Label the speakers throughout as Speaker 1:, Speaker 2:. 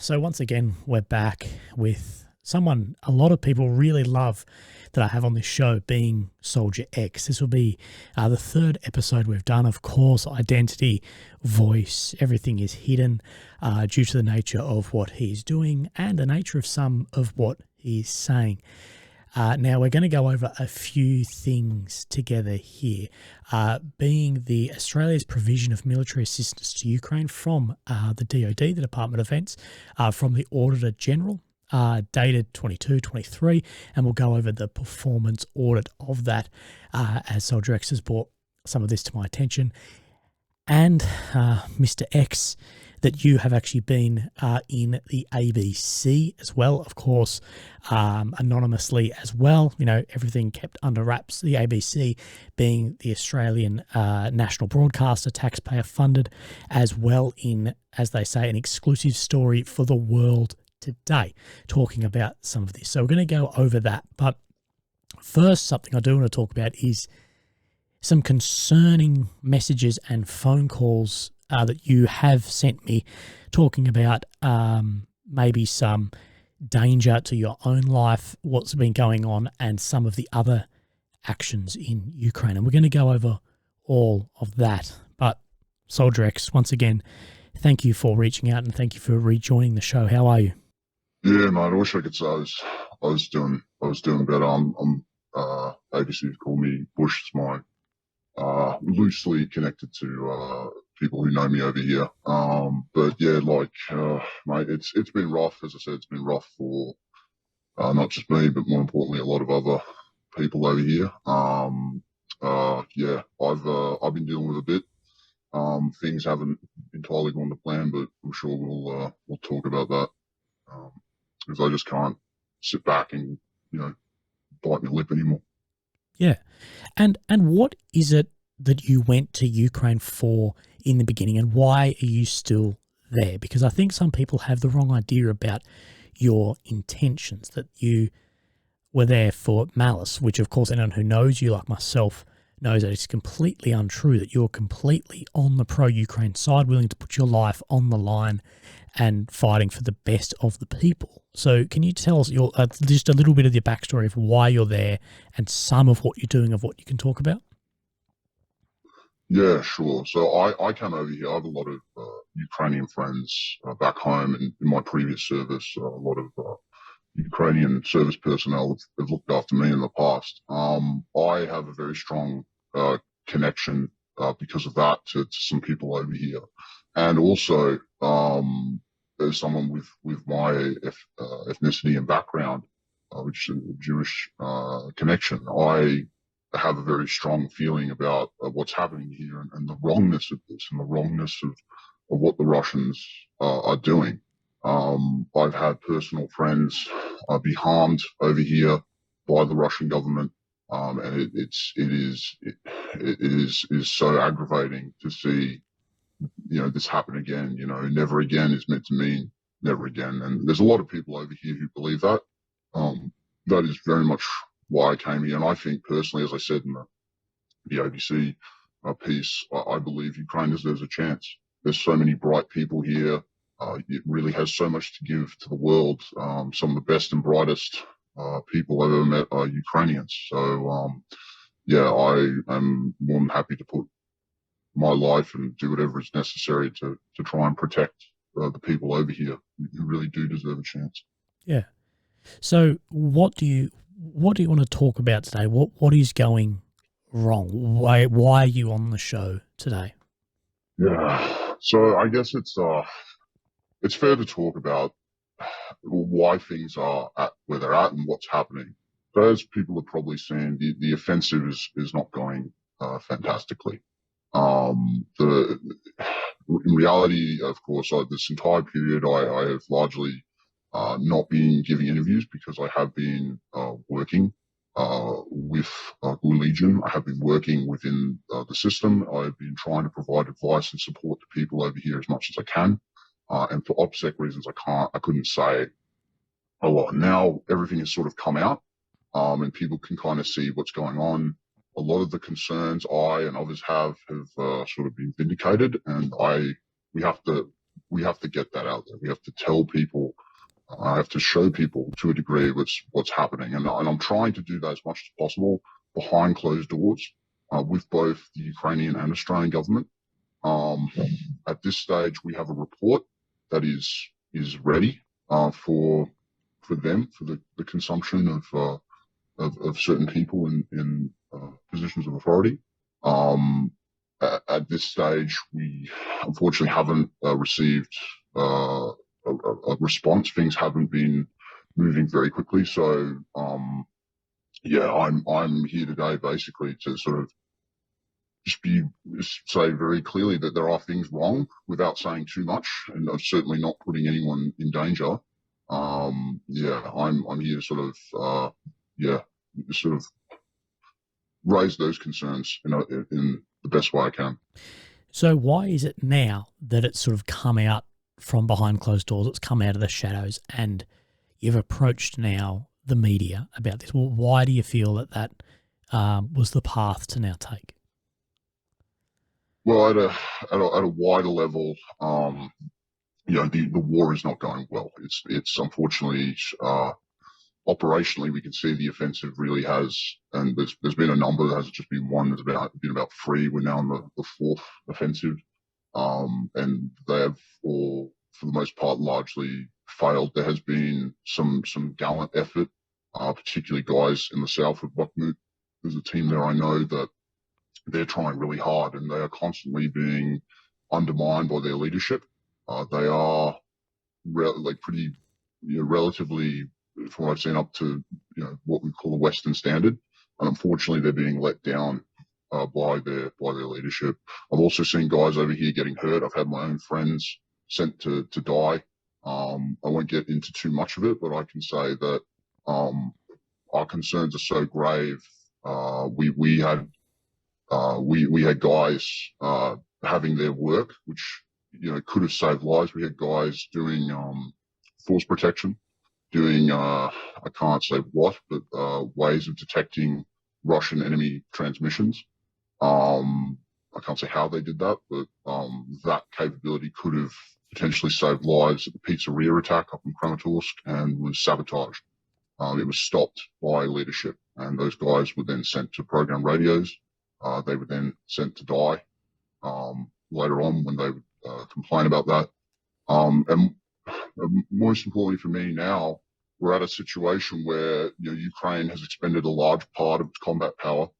Speaker 1: So once again, we're back with someone a lot of people really love that I have on this show, being Soldier X. This will be the third episode we've done. Of course, identity, voice, everything is hidden due to the nature of what he's doing and the nature of some of what he's saying. Now, we're going to go over a few things together here, being the Australia's provision of military assistance to Ukraine from the DoD, the Department of Defence, from the Auditor General, dated 22-23, and we'll go over the performance audit of that as Soldier X has brought some of this to my attention. And Mr. X, that you have actually been in the ABC as well, of course, anonymously as well. You know, everything kept under wraps. The ABC being the Australian national broadcaster, taxpayer funded, as well in, as they say, an exclusive story for the world today, talking about some of this. So we're going to go over that. But first, something I do want to talk about is some concerning messages and phone calls that you have sent me, talking about maybe some danger to your own life, what's been going on, and some of the other actions in Ukraine. And we're going to go over all of that. But Soldier X, once again, thank you for reaching out and thank you for rejoining the show. How are you?
Speaker 2: Yeah, mate. I wish I could say I was doing better. I'm ABC call me Bush. It's my loosely connected to people who know me over here. But yeah, mate, it's been rough. As I said, it's been rough for not just me, but more importantly, a lot of other people over here. Yeah, I've been dealing with a bit. Things haven't entirely gone to plan, but I'm sure we'll talk about that. Because I just can't sit back and, bite my lip anymore.
Speaker 1: Yeah. And what is it that you went to Ukraine for in the beginning, and why are you still there? Because I think some people have the wrong idea about your intentions, that you were there for malice, which of course anyone who knows you, like myself, knows that it's completely untrue, that you're completely on the pro-Ukraine side, willing to put your life on the line and fighting for the best of the people. So can you tell us just a little bit of your backstory of why you're there and some of what you're doing, of what you can talk about?
Speaker 2: Yeah, sure. So I came over here. I have a lot of Ukrainian friends back home, and in my previous service, a lot of Ukrainian service personnel have looked after me in the past. I have a very strong connection because of that to some people over here, and also as someone with my ethnicity and background, which is a Jewish connection, I have a very strong feeling about what's happening here and the wrongness of this and the wrongness of what the Russians are doing. I've had personal friends be harmed over here by the Russian government, and it is so aggravating to see, this happen again. Never again is meant to mean never again, and there's a lot of people over here who believe that. That is very much why I came here, and I think personally, as I said in the ABC piece, I believe Ukraine deserves a chance. There's so many bright people here. It really has so much to give to the world. Some of the best and brightest people I've ever met are Ukrainians. So, yeah, I am more than happy to put my life and do whatever is necessary to try and protect the people over here who really do deserve a chance.
Speaker 1: Yeah. So what do you want to talk about today? What is going wrong? Why are you on the show today?
Speaker 2: Yeah. So I guess it's fair to talk about why things are at where they're at and what's happening. So as people have probably seen, the offensive is not going fantastically. In reality, of course, this entire period, I have largely not been giving interviews because I have been working with Legion. I have been working within the system. I've been trying to provide advice and support to people over here as much as I can. And for OPSEC reasons, I couldn't say a lot. Now everything has sort of come out, and people can kind of see what's going on. A lot of the concerns I and others have sort of been vindicated, and we have to we have to get that out there. We have to tell people. I have to show people to a degree what's happening, and I'm trying to do that as much as possible behind closed doors with both the Ukrainian and Australian government. At this stage, we have a report that is ready for them, for the consumption of certain people in positions of authority. At this stage, we unfortunately haven't received a response. Things haven't been moving very quickly. So, yeah, I'm here today basically to sort of just say very clearly that there are things wrong without saying too much, and I'm certainly not putting anyone in danger. Yeah, I'm here to sort of raise those concerns in the best way I can.
Speaker 1: So why is it now that it's sort of come out from behind closed doors, it's come out of the shadows, and you've approached now the media about this? Well, why do you feel that was the path to now take?
Speaker 2: Well, at a wider level, the war is not going well. It's unfortunately operationally, we can see the offensive really has, and there's been a number. There hasn't just been one. There's been about three. We're now on the fourth offensive, and they have all, for the most part, largely failed. There has been some gallant effort, particularly guys in the south of Bakhmut. There's a team there I know that they're trying really hard, and they are constantly being undermined by their leadership. They are pretty, relatively, from what I've seen, up to what we call a Western standard, and unfortunately, they're being let down by their leadership. I've also seen guys over here getting hurt. I've had my own friends sent to die. I won't get into too much of it, but I can say that our concerns are so grave. We had guys having their work, which could have saved lives. We had guys doing force protection, doing I can't say what, but ways of detecting Russian enemy transmissions. I can't say how they did that, but that capability could have potentially saved lives at the pizzeria attack up in Kramatorsk, and was sabotaged. It was stopped by leadership, and those guys were then sent to program radios. They were then sent to die later on when they would complain about that. And most importantly for me now, we're at a situation where Ukraine has expended a large part of its combat power.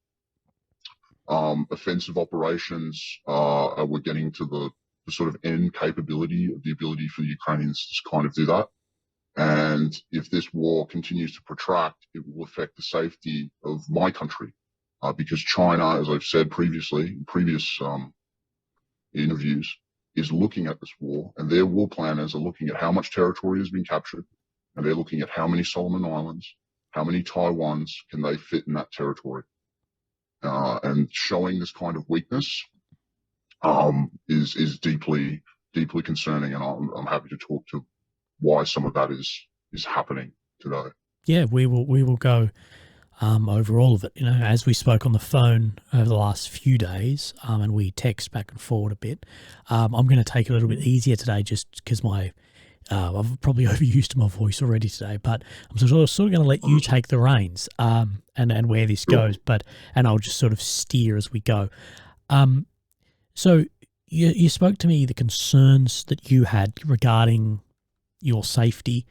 Speaker 2: Offensive operations, we're getting to the sort of end capability of the ability for the Ukrainians to kind of do that. And if this war continues to protract, it will affect the safety of my country. Because China, as I've said previously, in previous interviews, is looking at this war, and their war planners are looking at how much territory has been captured, and they're looking at how many Solomon Islands, how many Taiwans can they fit in that territory. And showing this kind of weakness is deeply, deeply concerning, and I'm happy to talk to why some of that is happening today.
Speaker 1: Yeah, we will go over all of it. As we spoke on the phone over the last few days, and we text back and forward a bit. I'm going to take it a little bit easier today, just because I've probably overused my voice already today. But I'm sort of going to let you take the reins, and where this goes. And I'll just sort of steer as we go. So you spoke to me the concerns that you had regarding your safety,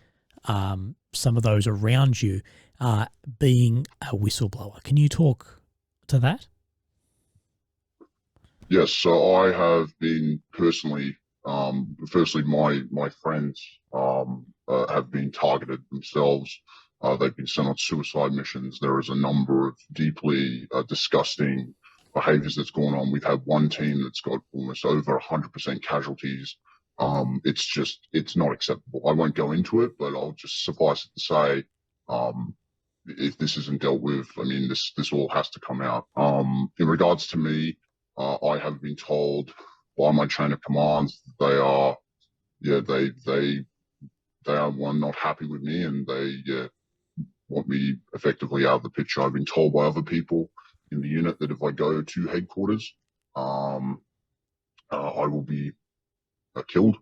Speaker 1: some of those around you. Being a whistleblower. Can you talk to that?
Speaker 2: Yes, so I have been personally, firstly, my friends have been targeted themselves. They've been sent on suicide missions. There is a number of deeply disgusting behaviors that's going on. We've had one team that's got almost over 100% casualties. It's not acceptable. I won't go into it, but I'll just suffice it to say, if this isn't dealt with, I mean, this all has to come out. In regards to me, I have been told by my chain of commands they are one, not happy with me, and they want me effectively out of the picture. I've been told by other people in the unit that if I go to headquarters, I will be killed.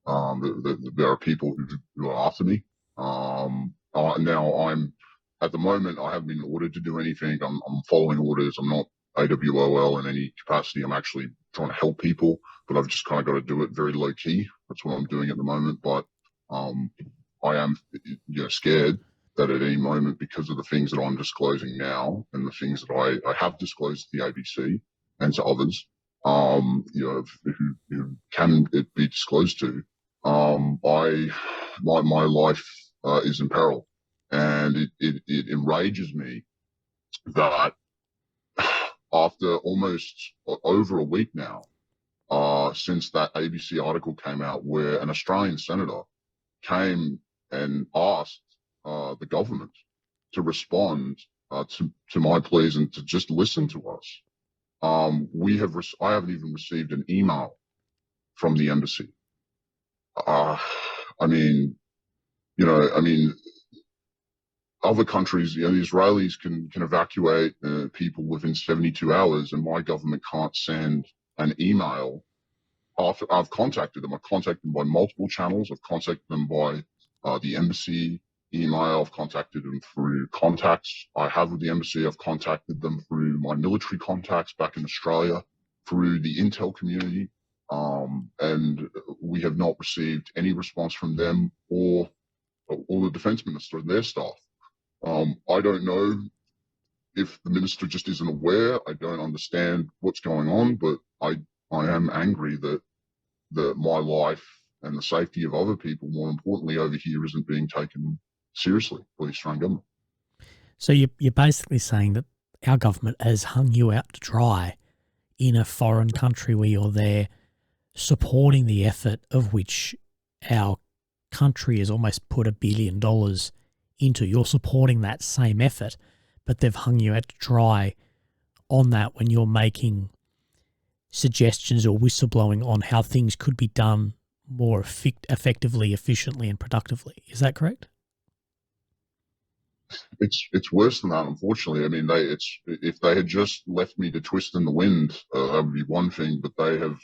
Speaker 2: There are people who are after me. Now I'm at the moment I haven't been ordered to do anything. I'm following orders. I'm not AWOL in any capacity. I'm actually trying to help people, but I've just kind of got to do it very low key. That's what I'm doing at the moment. But I am scared that at any moment, because of the things that I'm disclosing now and the things that I have disclosed to the ABC and to others, who can it be disclosed to, my life is in peril, and it enrages me that after almost over a week now, since that ABC article came out, where an Australian senator came and asked the government to respond to my pleas and to just listen to us. I haven't even received an email from the embassy. I mean, other countries, the Israelis can evacuate people within 72 hours, and my government can't send an email. After I've contacted them, I've contacted them by multiple channels. I've contacted them by the embassy email. I've contacted them through contacts I have with the embassy. I've contacted them through my military contacts back in Australia, through the intel community, and we have not received any response from them or the defense minister and their staff. I don't know if the minister just isn't aware. I don't understand what's going on, but I am angry that my life and the safety of other people, more importantly over here, isn't being taken seriously by the Australian government.
Speaker 1: So you're basically saying that our government has hung you out to dry in a foreign country where you're there supporting the effort of which our country has almost put $1 billion into. You're supporting that same effort, but they've hung you out to dry on that when you're making suggestions or whistleblowing on how things could be done more effectively, efficiently, and productively. Is that correct?
Speaker 2: It's worse than that, unfortunately. I mean, if they had just left me to twist in the wind, that would be one thing. But they have,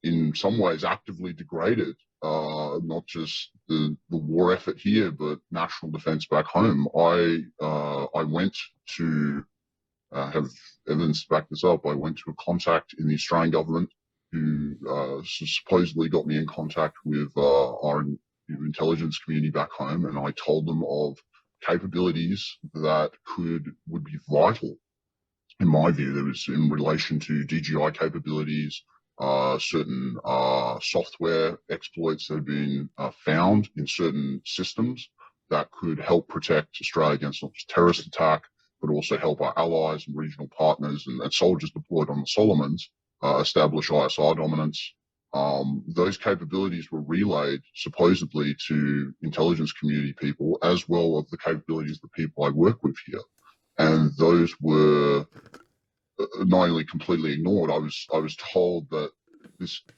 Speaker 2: in some ways, actively degraded not just the war effort here, but national defence back home. I went to have evidence to back this up. I went to a contact in the Australian government who supposedly got me in contact with our intelligence community back home, and I told them of capabilities that would be vital, in my view. There was in relation to DGI capabilities, certain software exploits that have been found in certain systems that could help protect Australia against not just terrorist attack, but also help our allies and regional partners and soldiers deployed on the Solomons establish ISR dominance. Those capabilities were relayed supposedly to intelligence community people, as well as the capabilities of the people I work with here. And those were not only completely ignored. I was told that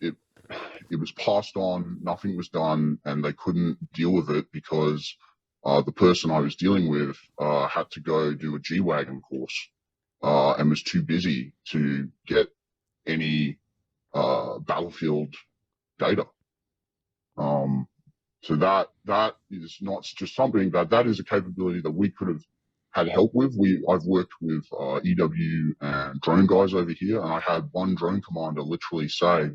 Speaker 2: it was passed on, nothing was done, and they couldn't deal with it because the person I was dealing with had to go do a G-Wagon course and was too busy to get any battlefield data. So that is not just something that is a capability that we could have had help with. I've worked with EW and drone guys over here, and I had one drone commander literally say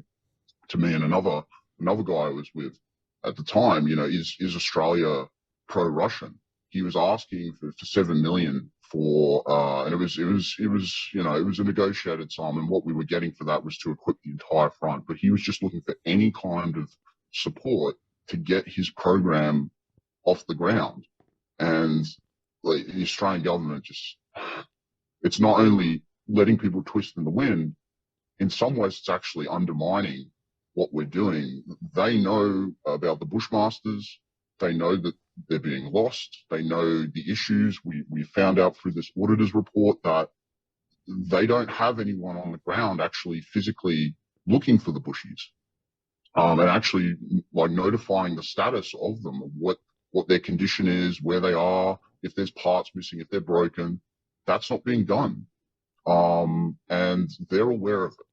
Speaker 2: to me and another guy I was with at the time, is Australia pro-Russian? He was asking for 7 million for, and it was a negotiated sum, and what we were getting for that was to equip the entire front. But he was just looking for any kind of support to get his program off the ground. And like, the Australian government it's not only letting people twist in the wind, in some ways it's actually undermining what we're doing. They know about the Bushmasters. They know that they're being lost. They know the issues. We found out through this auditor's report that they don't have anyone on the ground actually physically looking for the bushies, and actually like notifying the status of them, of what their condition is, where they are, if there's parts missing, if they're broken. That's not being done. And they're aware of it.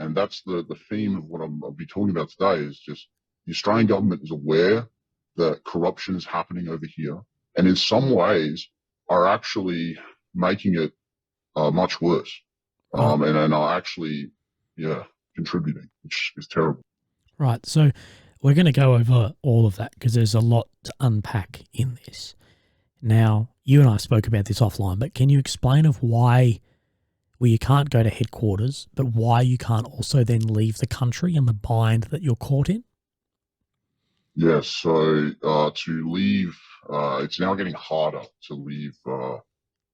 Speaker 2: And that's the theme of what I'll be talking about today, is just the Australian government is aware that corruption is happening over here, and in some ways are actually making it much worse, and are actually, contributing, which is terrible.
Speaker 1: Right. So we're going to go over all of that because there's a lot to unpack in this. Now, you and I spoke about this offline, but can you explain of why you can't go to headquarters, but why you can't also then leave the country and the bind that you're caught in?
Speaker 2: Yes, so to leave, it's now getting harder to leave the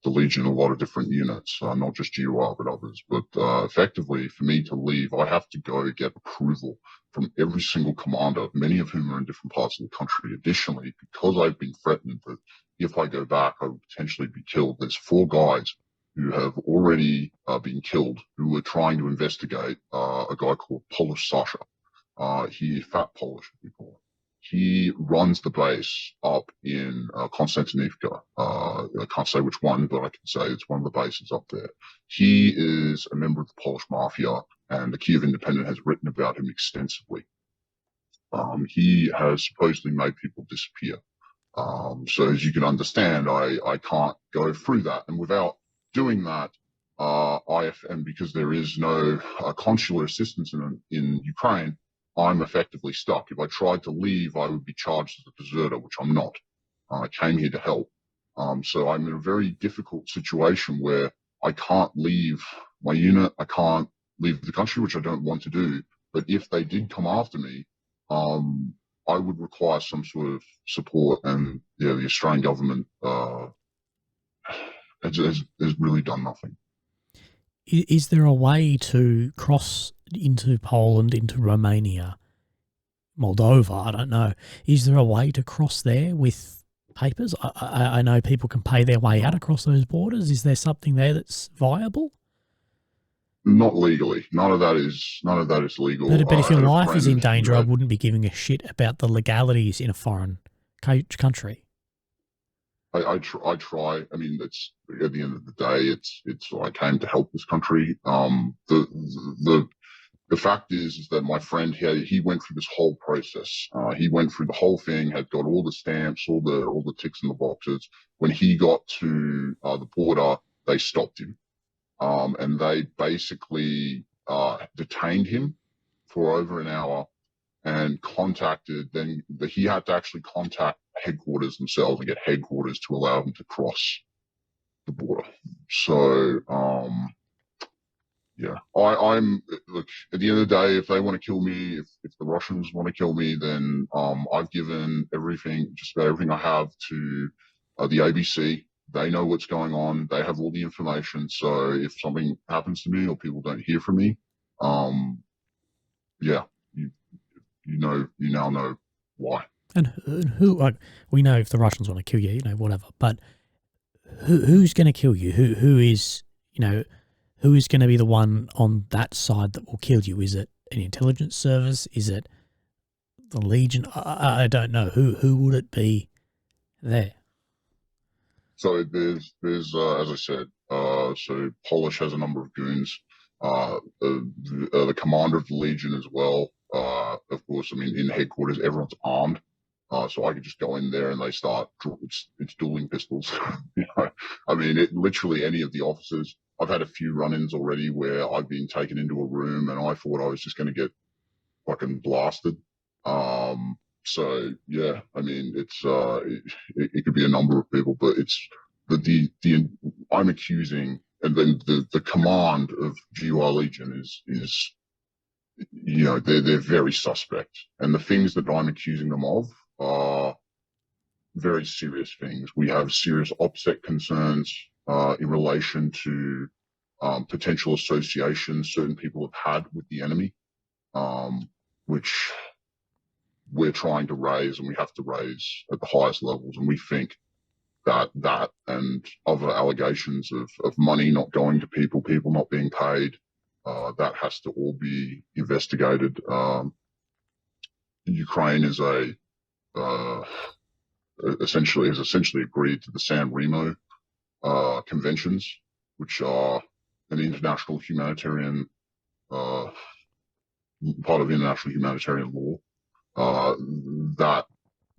Speaker 2: Legion, a lot of different units, not just GUR, but others. But effectively, for me to leave, I have to go get approval from every single commander, many of whom are in different parts of the country. Additionally, because I've been threatened that if I go back, I would potentially be killed, there's 4 guys who have already been killed who were trying to investigate a guy called Polish Sasha. Fat Polish, we call him. He runs the base up in Konstantinivka. I can't say which one, but I can say it's one of the bases up there. He is a member of the Polish Mafia, and the Kiev Independent has written about him extensively. He has supposedly made people disappear. So as you can understand, I can't go through that. And without doing that, and because there is no consular assistance in Ukraine, I'm effectively stuck. If I tried to leave, I would be charged as a deserter, which I'm not. I came here to help. So I'm in a very difficult situation where I can't leave my unit. I can't leave the country, which I don't want to do. But if they did come after me, I would require some sort of support. And the Australian government has really done nothing.
Speaker 1: Is there a way to cross into Poland, into Romania, Moldova? I don't know. Is there a way to cross there with papers? I know people can pay their way out across those borders. Is there something there that's viable?
Speaker 2: Not legally. None of that is legal.
Speaker 1: But if your life is in danger, I wouldn't be giving a shit about the legalities in a foreign country.
Speaker 2: I try. I mean, it's at the end of the day, it's I came to help this country. The fact is that my friend he went through this whole process. He went through the whole thing, had got all the stamps, all the ticks in the boxes. When he got to the border, they stopped him, and they basically detained him for over an hour and he had to actually contact headquarters themselves and get headquarters to allow him to cross the border. So, look, at the end of the day, if they want to kill me, if the Russians want to kill me, then I've given just about everything I have to the ABC. They know what's going on. They have all the information. So if something happens to me or people don't hear from me, you now know why.
Speaker 1: And who, like, we know if the Russians want to kill you, whatever. But who's going to kill you? Who is going to be the one on that side that will kill you? Is it an intelligence service? Is it the Legion? I don't know. Who would it be there?
Speaker 2: So there's as I said, so Polish has a number of goons. The commander of the Legion as well. Of course, I mean, in headquarters, everyone's armed. So I could just go in there and they start, it's dueling pistols. I mean, literally any of the officers. I've had a few run-ins already where I've been taken into a room and I thought I was just going to get fucking blasted. So yeah, I mean, it could be a number of people, but it's I'm accusing, and then the command of GUR Legion is they're very suspect, and the things that I'm accusing them of are very serious things. We have serious OPSEC concerns in relation to potential associations certain people have had with the enemy, which we're trying to raise, and we have to raise at the highest levels. And we think that and other allegations of money not going to people not being paid, that has to all be investigated. Ukraine is essentially agreed to the San Remo conventions, which are an international humanitarian part of international humanitarian law. that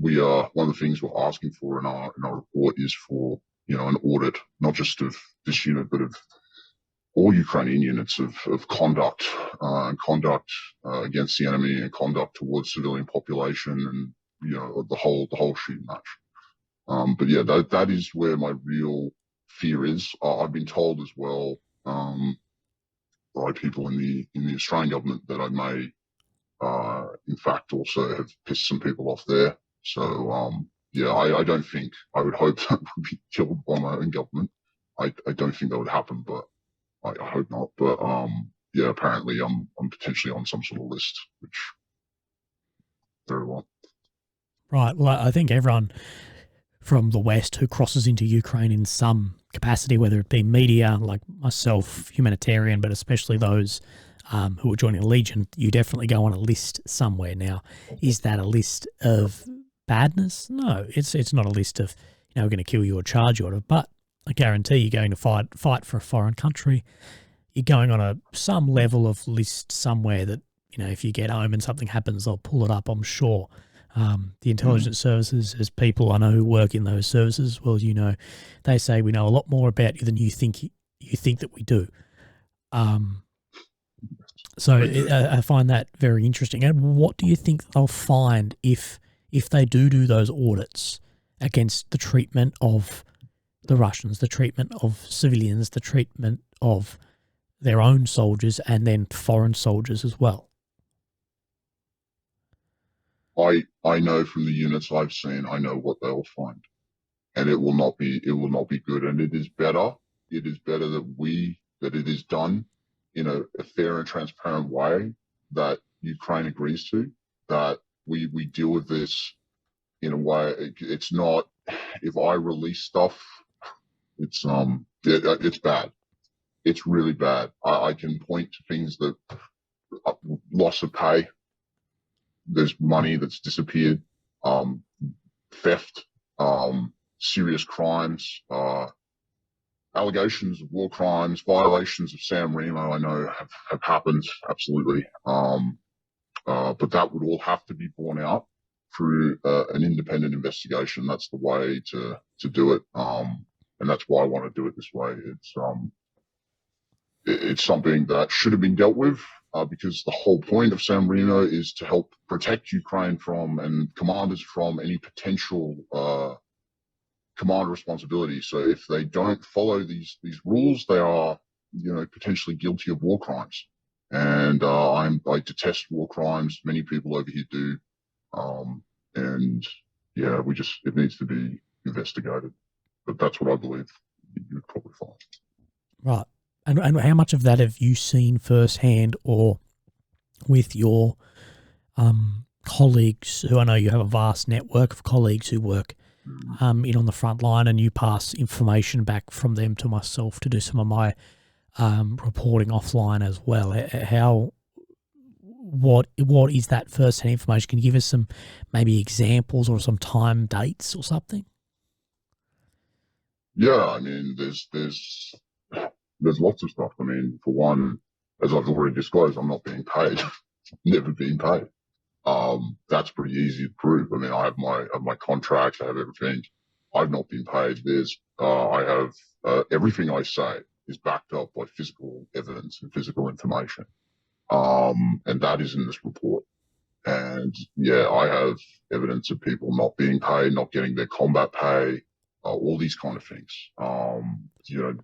Speaker 2: we are, one of the things we're asking for in our report is for, an audit, not just of this unit, but of all Ukrainian units of conduct, and conduct against the enemy, and conduct towards civilian population, and the whole shooting match. But yeah, that is where my real fear is. I've been told as well, by people in the Australian government, that I may, in fact, also have pissed some people off there. So yeah, I don't think, I would hope that would be killed by my own government. I don't think that would happen, but I hope not. But yeah, apparently I'm potentially on some sort of list, which very well.
Speaker 1: Right. Well, I think everyone from the West who crosses into Ukraine in some capacity, whether it be media, like myself, humanitarian, but especially those who are joining a Legion, you definitely go on a list somewhere. Now, is that a list of badness? No, it's not a list of, we're going to kill you or charge you, but I guarantee you're going to fight for a foreign country. You're going on some level of list somewhere that, if you get home and something happens, they'll pull it up, I'm sure. The intelligence services, as people I know who work in those services, well, they say we know a lot more about you than you think that we do. So I find that very interesting. And what do you think they'll find if they do those audits against the treatment of the Russians, the treatment of civilians, the treatment of their own soldiers, and then foreign soldiers as well?
Speaker 2: I know from the units I've seen, I know what they'll find, and it will not be good. And it is better that it is done in a fair and transparent way that Ukraine agrees to, that we deal with this in a way. It's not, if I release stuff, it's bad. It's really bad. I can point to things that, loss of pay, there's money that's disappeared, theft, serious crimes, allegations of war crimes, violations of San Remo, I know have happened, absolutely. But that would all have to be borne out through an independent investigation. That's the way to do it. And that's why I want to do it this way. It's something that should have been dealt with, because the whole point of San Marino is to help protect Ukraine from, and commanders from, any potential command responsibility. So if they don't follow these rules, they are, potentially guilty of war crimes. And I detest war crimes. Many people over here do. And yeah, it needs to be investigated. But that's what I believe you would probably find.
Speaker 1: Right. And how much of that have you seen firsthand, or with your colleagues, who I know you have a vast network of colleagues who work in on the front line, and you pass information back from them to myself to do some of my reporting offline as well? What is that first-hand information? Can you give us some maybe examples or some time dates or something?
Speaker 2: Yeah, I mean, there's lots of stuff. I mean, for one, as I've already disclosed, I'm not being paid. Never been paid. That's pretty easy to prove. I mean, I have my contracts, I have everything. I've not been paid. I have everything I say is backed up by physical evidence and physical information. And that is in this report. And yeah, I have evidence of people not being paid, not getting their combat pay, all these kind of things.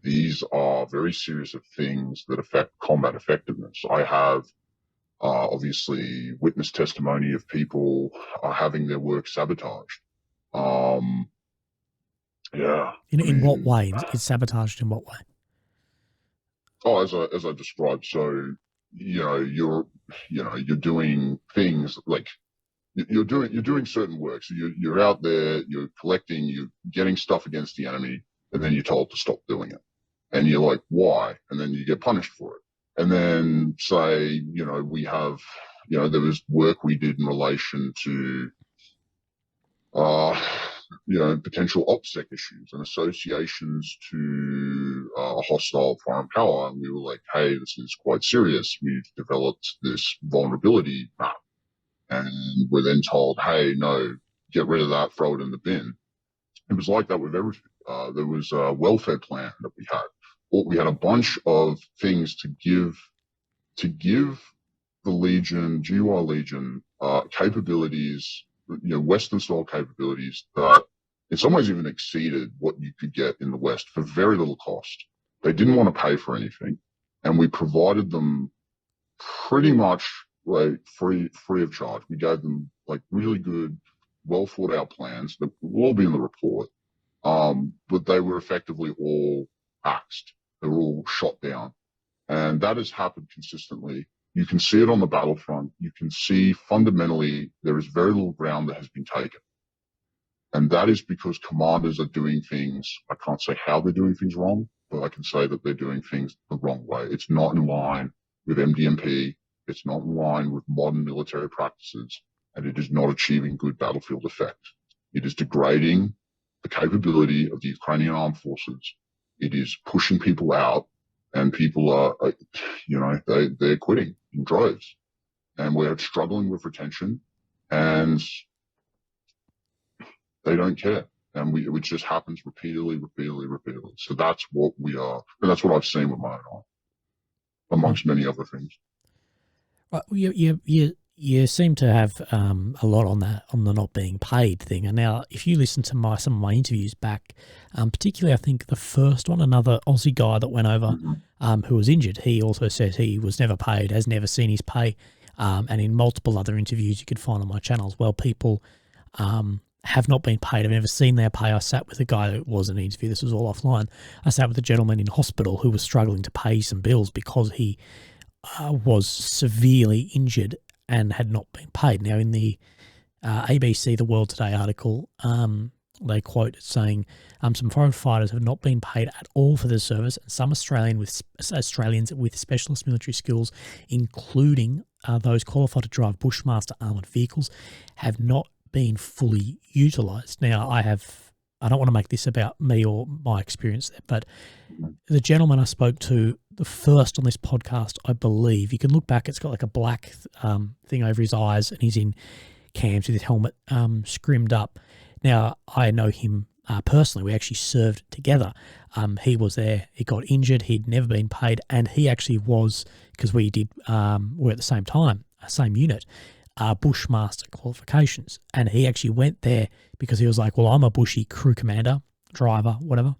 Speaker 2: These are very serious things that affect combat effectiveness. I have obviously witness testimony of people having their work sabotaged. Yeah.
Speaker 1: In what way? It's sabotaged in what way?
Speaker 2: Oh, as I described. So, you're doing things like, you're doing certain work. So you're out there, you're collecting, you're getting stuff against the enemy, and then you're told to stop doing it. And you're like, why? And then you get punished for it. And then say, we have, there was work we did in relation to, potential OPSEC issues and associations to a hostile foreign power. And we were like, hey, this is quite serious. We've developed this vulnerability map. and we're then told, hey, no, get rid of that, throw it in the bin. It was like that with everything. There was a welfare plan that we had. We had a bunch of things to give the Legion, GUI Legion, capabilities, Western style capabilities that in some ways even exceeded what you could get in the West for very little cost. They didn't want to pay for anything, and we provided them pretty much like free of charge. We gave them like really good, well thought out plans that will all be in the report. But they were effectively all axed. They were all shot down. And that has happened consistently. You can see it on the battlefront. You can see fundamentally there is very little ground that has been taken. And that is because commanders are doing things. I can't say how they're doing things wrong, but I can say that they're doing things the wrong way. It's not in line with MDMP. It's not in line with modern military practices, and it is not achieving good battlefield effect. It is degrading the capability of the Ukrainian armed forces. It is pushing people out, and people are, they're quitting in droves, and we're struggling with retention, and they don't care. And it just happens repeatedly. So that's what we are, and that's what I've seen with my own eye, amongst many other things.
Speaker 1: Right, you seem to have a lot on the not being paid thing. And now, if you listen to some of my interviews back, particularly I think the first one, another Aussie guy that went over who was injured, he also says he was never paid, has never seen his pay. And in multiple other interviews you could find on my channel as well, people have not been paid. I've never seen their pay. I sat with a guy that was an interview. This was all offline. I sat with a gentleman in hospital who was struggling to pay some bills because he was severely injured and had not been paid. Now, in the ABC The World Today article, they quote it saying, some foreign fighters have not been paid at all for their service, and some Australians with specialist military skills, including those qualified to drive Bushmaster armoured vehicles, have not been fully utilised. Now, I don't want to make this about me or my experience there, but the gentleman I spoke to, the first on this podcast, I believe, you can look back, it's got like a black thing over his eyes, and he's in cams with his helmet scrimmed up. Now, I know him personally. We actually served together. He was there. He got injured. He'd never been paid, and he actually was, because we were at the same time, same unit, Bushmaster qualifications, and he actually went there because he was like, well, I'm a bushy crew commander, driver, whatever.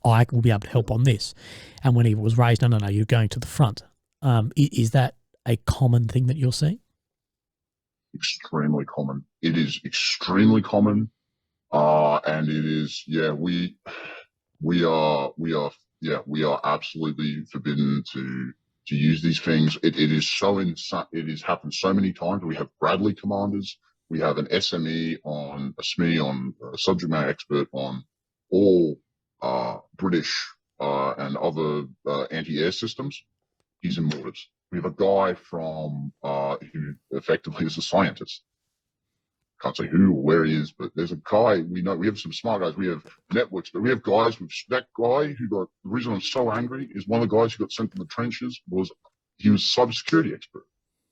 Speaker 1: I will be able to help on this. And when he was raised, no, you're going to the front. Is that a common thing that you're seeing?
Speaker 2: Extremely common. It is extremely common. And it is, we are absolutely forbidden to use these things. It has happened so many times. We have Bradley commanders. We have an SME on a SME on a subject matter expert on all British and other anti-air systems. He's in mortars. We have a guy from who effectively is a scientist. Can't say who or where he is, but there's a guy we know. We have some smart guys. We have networks, but we have guys. That guy who got, the reason I'm so angry is one of the guys who got sent in the trenches was a cybersecurity expert.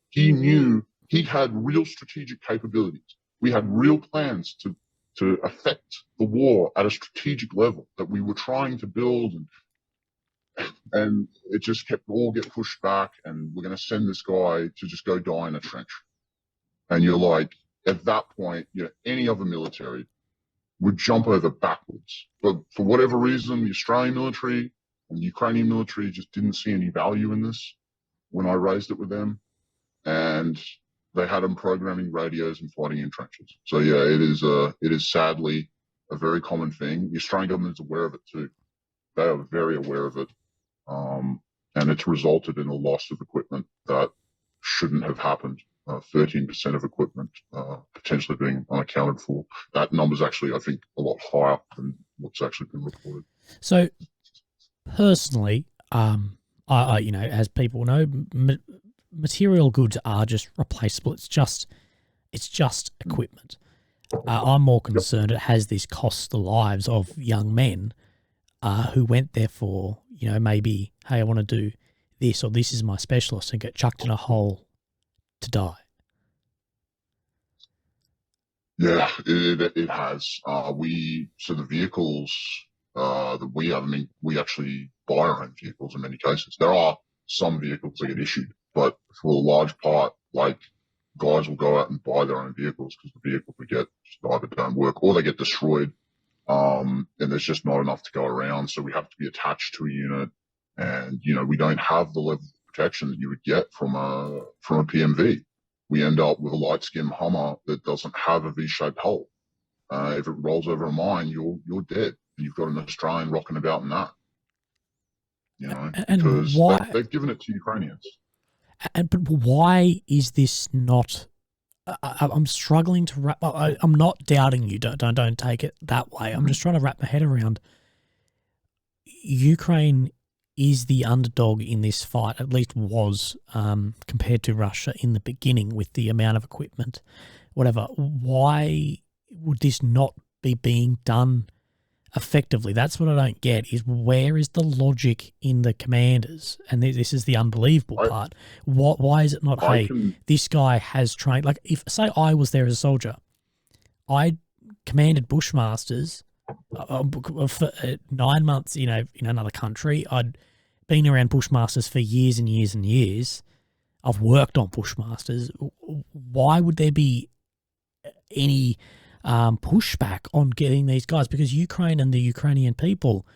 Speaker 2: He knew, he had real strategic capabilities. We had real plans to affect the war at a strategic level that we were trying to build, and it just kept all get pushed back, and we're going to send this guy to just go die in a trench. And you're like, at that point, any other military would jump over backwards. But for whatever reason, the Australian military and the Ukrainian military just didn't see any value in this when I raised it with them. And they had them programming radios and fighting in trenches. So yeah, it is sadly a very common thing. The Australian government is aware of it too. They are very aware of it. And it's resulted in a loss of equipment that shouldn't have happened. 13% of equipment potentially being unaccounted for. That number's actually, I think, a lot higher than what's actually been reported.
Speaker 1: So, personally, I as people know, material goods are just replaceable. It's just equipment. I'm more concerned it has this cost the lives of young men who went there for, maybe, hey, I want to do this, or this is my specialist, and get chucked in a hole to die.
Speaker 2: Yeah, it has. So the vehicles that we have, I mean, we actually buy our own vehicles in many cases. There are some vehicles that get issued, but for a large part, like guys will go out and buy their own vehicles because the vehicles we get just either don't work or they get destroyed. And there's just not enough to go around, so we have to be attached to a unit, and we don't have the level of protection that you would get from a PMV. We end up with a light skin Hummer that doesn't have a V-shaped hull. If it rolls over a mine, you're dead. You've got an Australian rocking about in that,
Speaker 1: And
Speaker 2: because
Speaker 1: why?
Speaker 2: they've given it to Ukrainians.
Speaker 1: But why is this not? I'm struggling to wrap. I'm not doubting you. Don't take it that way. I'm just trying to wrap my head around. Ukraine is the underdog in this fight, at least was, compared to Russia in the beginning with the amount of equipment, whatever. Why would this not be being done effectively? That's what I don't get, is where is the logic in the commanders? And this is the unbelievable part. Why is it not, this guy has trained, like if, say I was there as a soldier, I commanded Bushmasters for 9 months, in another country. I'd been around Bushmasters for years and years and years. I've worked on Bushmasters. Why would there be any pushback on getting these guys? Because Ukraine and the Ukrainian people,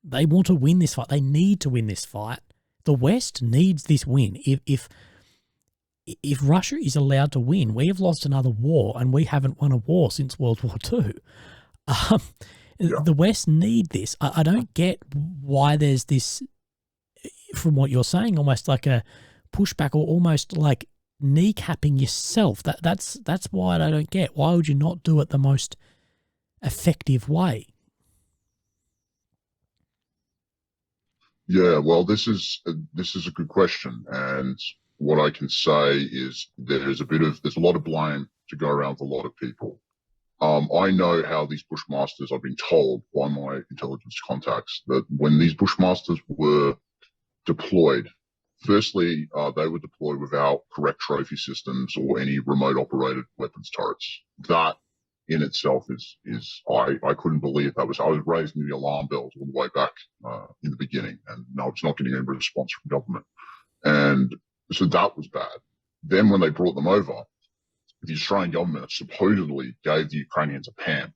Speaker 1: they want to win this fight. They need to win this fight. The West needs this win. If Russia is allowed to win, we have lost another war, and we haven't won a war since World War II. The West need this. I don't get why there's this, from what you're saying, almost like a pushback, or almost like kneecapping yourself. That's why I don't get. Why would you not do it the most effective way?
Speaker 2: Yeah, well, this is a good question, and what I can say is there's a lot of blame to go around with a lot of people. I know how these Bushmasters, I've been told by my intelligence contacts, that when these Bushmasters were deployed, firstly, they were deployed without correct trophy systems or any remote operated weapons turrets. That in itself I couldn't believe that. I was raising the alarm bells all the way back in the beginning, and I was not getting any response from government. And so that was bad. Then when they brought them over, the Australian government supposedly gave the Ukrainians a PAM,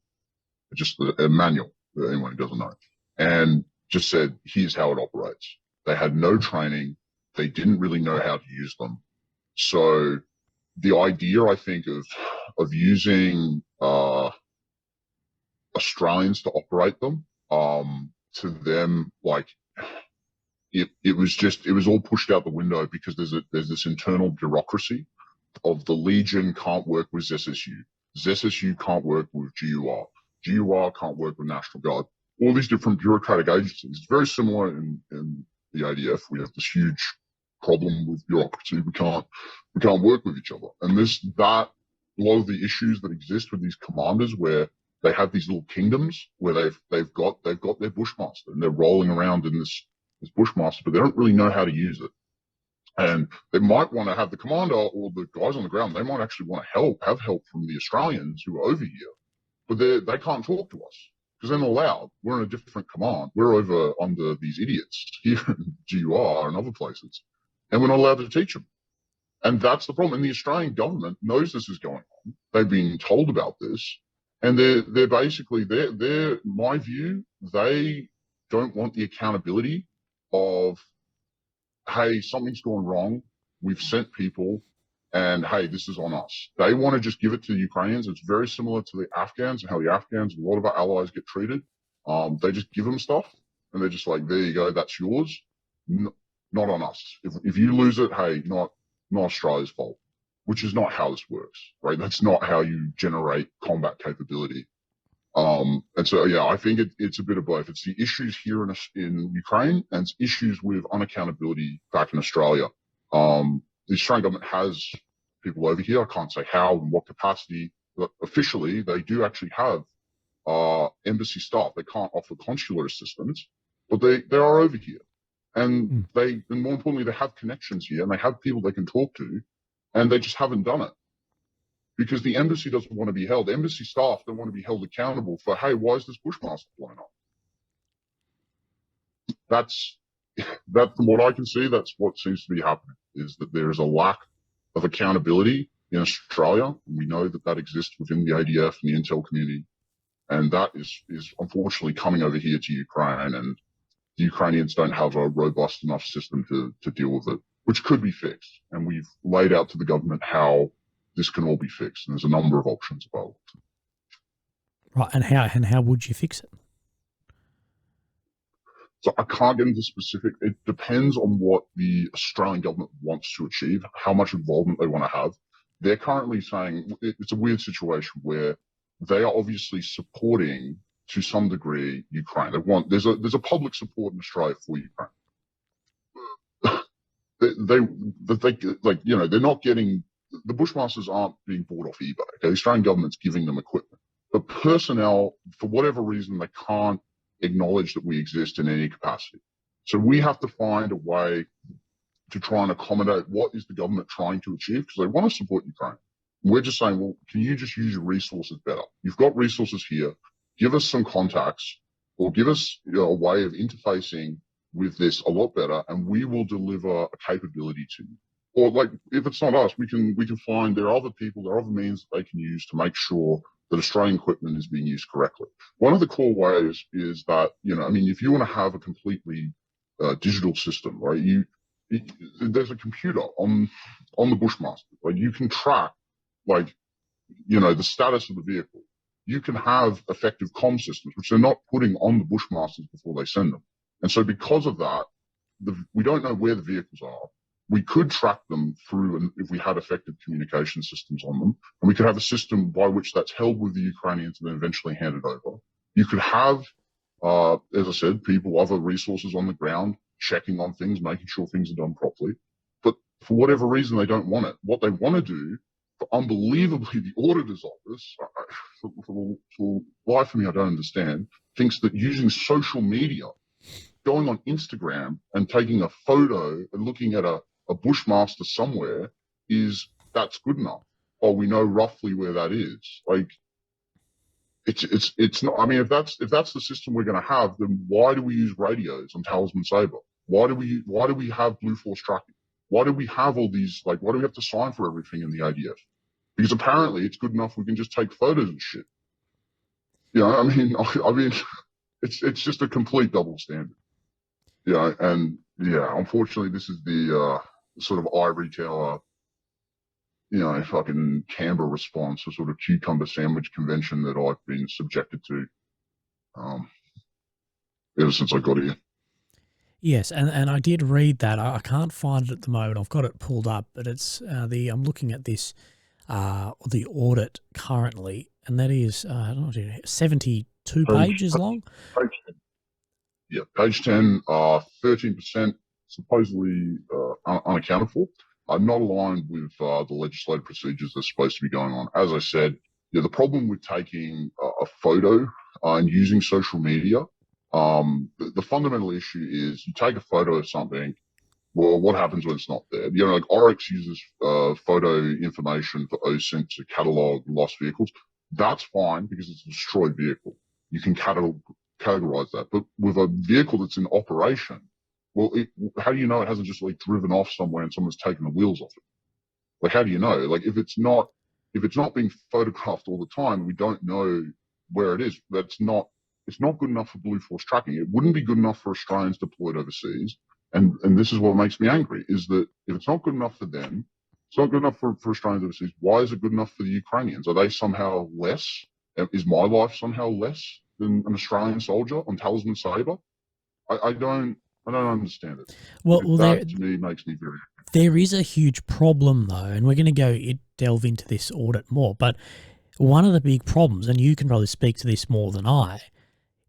Speaker 2: just a manual for anyone who doesn't know, and just said, here's how it operates. They had no training. They didn't really know how to use them. So the idea, I think, of using Australians to operate them, to them, like, it was all pushed out the window, because there's this internal bureaucracy of the Legion can't work with ZSSU. ZSSU can't work with GUR. GUR can't work with National Guard. All these different bureaucratic agencies. It's very similar in the ADF. We have this huge problem with bureaucracy. We can't work with each other. And a lot of the issues that exist with these commanders, where they have these little kingdoms where they've got their Bushmaster, and they're rolling around in this Bushmaster, but they don't really know how to use it. And they might want to have the commander or the guys on the ground, they might actually want to have help from the Australians who are over here, but they can't talk to us because they're not allowed. We're in a different command. We're over under these idiots here in GUR and other places, and we're not allowed to teach them. And that's the problem. And the Australian government knows this is going on. They've been told about this, and they're basically, my view, they don't want the accountability of, hey, something's gone wrong. We've sent people, and hey, this is on us. They want to just give it to the Ukrainians. It's very similar to the Afghans and how the Afghans, a lot of our allies, get treated. They just give them stuff, and they're just like, there you go, that's yours. Not on us. If you lose it, hey, not Australia's fault, which is not how this works, right? That's not how you generate combat capability. And so, yeah, I think it's a bit of both. It's the issues here in Ukraine, and it's issues with unaccountability back in Australia. The Australian government has people over here. I can't say how and what capacity, but officially they do actually have embassy staff. They can't offer consular assistance, but they are over here. And and more importantly, they have connections here, and they have people they can talk to, and they just haven't done it. because the embassy doesn't want to be held. Embassy staff don't want to be held accountable for, hey, why is this Bushmaster blown up? That from what I can see, that's what seems to be happening, is that there is a lack of accountability in Australia. We know that that exists within the ADF and the intel community. And that is unfortunately coming over here to Ukraine, and the Ukrainians don't have a robust enough system to deal with it, which could be fixed. And we've laid out to the government how this can all be fixed. And there's a number of options available.
Speaker 1: Right. And how would you fix it?
Speaker 2: So I can't get into specific. It depends on what the Australian government wants to achieve, how much involvement they want to have. They're currently saying it's a weird situation where they are obviously supporting to some degree Ukraine. There's a public support in Australia for Ukraine. They're not getting, the Bushmasters aren't being bought off eBay. Okay? The Australian government's giving them equipment, but personnel, for whatever reason, they can't acknowledge that we exist in any capacity. So we have to find a way to try and accommodate what is the government trying to achieve, because they want to support Ukraine. We're just saying, well, can you just use your resources better? You've got resources here. Give us some contacts, or give us a way of interfacing with this a lot better, and we will deliver a capability to you. Or like, if it's not us, we can find, there are other people, there are other means that they can use to make sure that Australian equipment is being used correctly. One of the core ways is that, if you want to have a completely digital system, right? There's a computer on the Bushmaster. Like, you can track, the status of the vehicle. You can have effective comm systems, which they're not putting on the Bushmasters before they send them. And so because of that, we don't know where the vehicles are. We could track them through, if we had effective communication systems on them, and we could have a system by which that's held with the Ukrainians and then eventually handed over. You could have, as I said, other resources on the ground, checking on things, making sure things are done properly. But for whatever reason, they don't want it. What they want to do, unbelievably, the auditor's office, for life of me, I don't understand, thinks that using social media, going on Instagram and taking a photo and looking at a Bushmaster somewhere, that's good enough. Or we know roughly where that is. Like, it's not. I mean, if that's the system we're going to have, then why do we use radios on Talisman Sabre? Why do we have Blue Force tracking? Why do we have all these? Why do we have to sign for everything in the ADF? Because apparently it's good enough we can just take photos and shit. I mean, it's just a complete double standard. Unfortunately, this is the sort of ivory tower, fucking Canberra response, a sort of cucumber sandwich convention that I've been subjected to ever since I got here.
Speaker 1: Yes, and I did read that. I can't find it at the moment. I've got it pulled up, but it's I'm looking at this, the audit currently, and that is 72 pages long.
Speaker 2: Page 10. Yeah, page 10, 13% supposedly unaccounted for, not aligned with the legislative procedures that's supposed to be going on. As I said, the problem with taking a photo and using social media, the fundamental issue is you take a photo of something, well, what happens when it's not there? Oryx uses photo information for OSINT to catalog lost vehicles. That's fine because it's a destroyed vehicle. You can categorize that. But with a vehicle that's in operation, well, how do you know it hasn't just driven off somewhere and someone's taken the wheels off it? How do you know? If it's not being photographed all the time, we don't know where it is. It's not good enough for Blue Force tracking. It wouldn't be good enough for Australians deployed overseas. And this is what makes me angry, is that if it's not good enough for them, it's not good enough for Australians overseas, why is it good enough for the Ukrainians? Are they somehow less? Is my life somehow less than an Australian soldier on Talisman Sabre? I don't understand it.
Speaker 1: Well,
Speaker 2: that to me makes me very angry.
Speaker 1: There is a huge problem, though, and we're going to delve into this audit more. But one of the big problems, and you can probably speak to this more than I,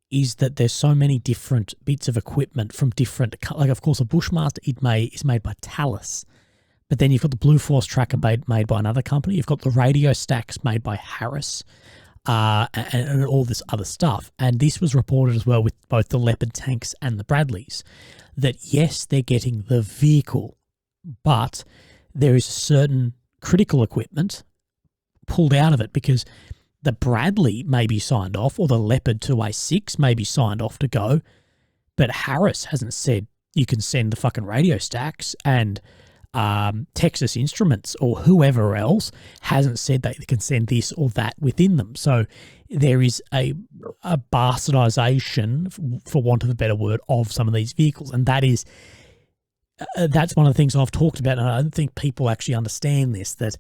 Speaker 1: is that there's so many different bits of equipment from different, of course, a Bushmaster is made by Thales, but then you've got the Blue Force tracker made by another company. You've got the radio stacks made by Harris, and all this other stuff. And this was reported as well with both the Leopard tanks and the Bradleys, that yes, they're getting the vehicle, but there is certain critical equipment, pulled out of it because the Bradley may be signed off or the Leopard 2A6 may be signed off to go, but Harris hasn't said you can send the fucking radio stacks, and Texas Instruments or whoever else hasn't said that they can send this or that within them. So there is a bastardization, for want of a better word, of some of these vehicles, and that's one of the things I've talked about, and I don't think people actually understand this, that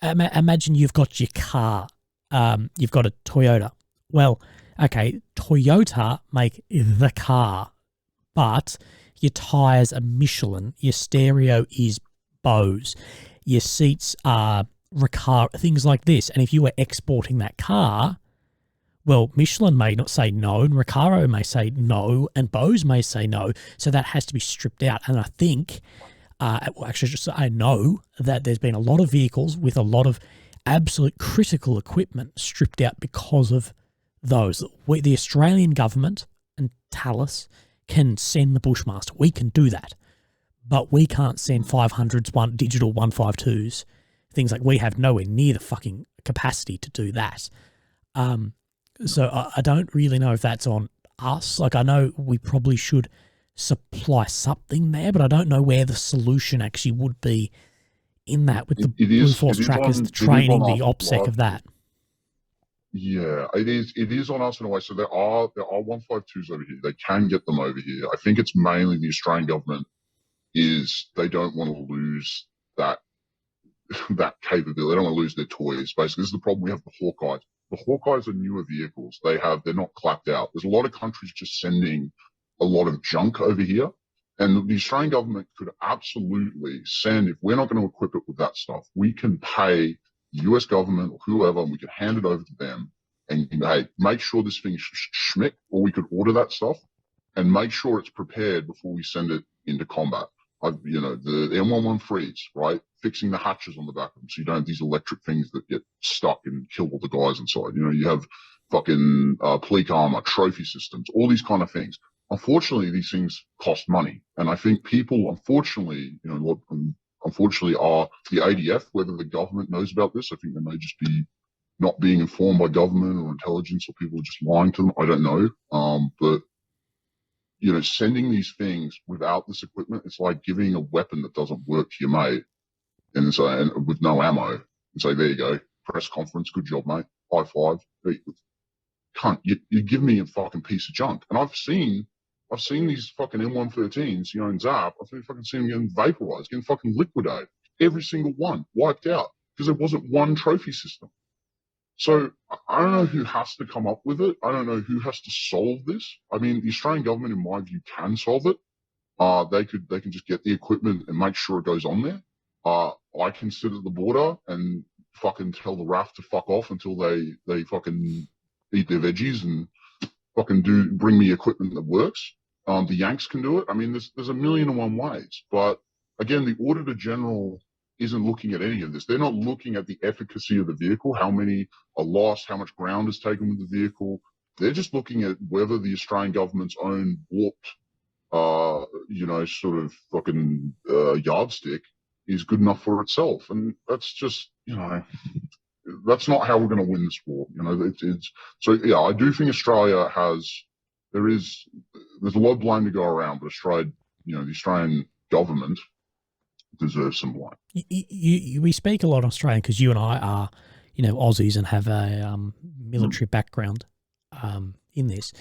Speaker 1: imagine you've got your car, you've got a Toyota. Well, okay, Toyota make the car, but your tyres are Michelin, your stereo is Bose, your seats are Recaro, things like this. And if you were exporting that car, well, Michelin may not say no, and Recaro may say no, and Bose may say no. So that has to be stripped out. And I think, I know that there's been a lot of vehicles with a lot of absolute critical equipment stripped out because of those. The Australian government and Thales can send the Bushmaster. We can do that. But we can't send 500s, digital 152s, things like we have nowhere near the fucking capacity to do that. So I don't really know if that's on us. Like, I know we probably should supply something there, but I don't know where the solution actually would be in that with the Blue Force trackers, the training, the OPSEC of that.
Speaker 2: Yeah, it is on us in a way. So there are 152s over here. They can get them over here. I think it's mainly the Australian government they don't want to lose that capability. They don't want to lose their toys. Basically, this is the problem we have with the Hawkeyes. The Hawkeyes are newer vehicles. They're not clapped out. There's a lot of countries just sending a lot of junk over here. And the Australian government could absolutely send, if we're not going to equip it with that stuff, we can pay the US government or whoever, and we could hand it over to them and, hey, make sure this thing's schmick, or we could order that stuff and make sure it's prepared before we send it into combat. The M113s, right? Fixing the hatches on the back of them so you don't have these electric things that get stuck and kill all the guys inside. You have fucking police armor, trophy systems, all these kind of things. Unfortunately, these things cost money. And I think people, unfortunately, unfortunately are the ADF, whether the government knows about this. I think they may just be not being informed by government or intelligence, or people are just lying to them. I don't know. But sending these things without this equipment, it's like giving a weapon that doesn't work to your mate and with no ammo and say, there you go, press conference, good job, mate, high five. Cunt, you give me a fucking piece of junk. And I've seen these fucking M113s, in Zap. I've fucking seen them getting vaporized, getting fucking liquidated. Every single one wiped out because there wasn't one trophy system. So I don't know who has to come up with it. I don't know who has to solve this. I mean, the Australian government, in my view, can solve it. They can just get the equipment and make sure it goes on there. I can sit at the border and fucking tell the RAF to fuck off until they fucking eat their veggies and fucking bring me equipment that works. The Yanks can do it. I mean, there's a million and one ways. But again, the Auditor General isn't looking at any of this. They're not looking at the efficacy of the vehicle, how many are lost, how much ground is taken with the vehicle. They're just looking at whether the Australian government's own warped, sort of fucking yardstick is good enough for itself. And that's just, that's not how we're going to win this war. So yeah, I do think Australia there's a lot of blame to go around, but Australia, the Australian government deserves some blame.
Speaker 1: We speak a lot Australian because you and I are, Aussies and have a military background in this.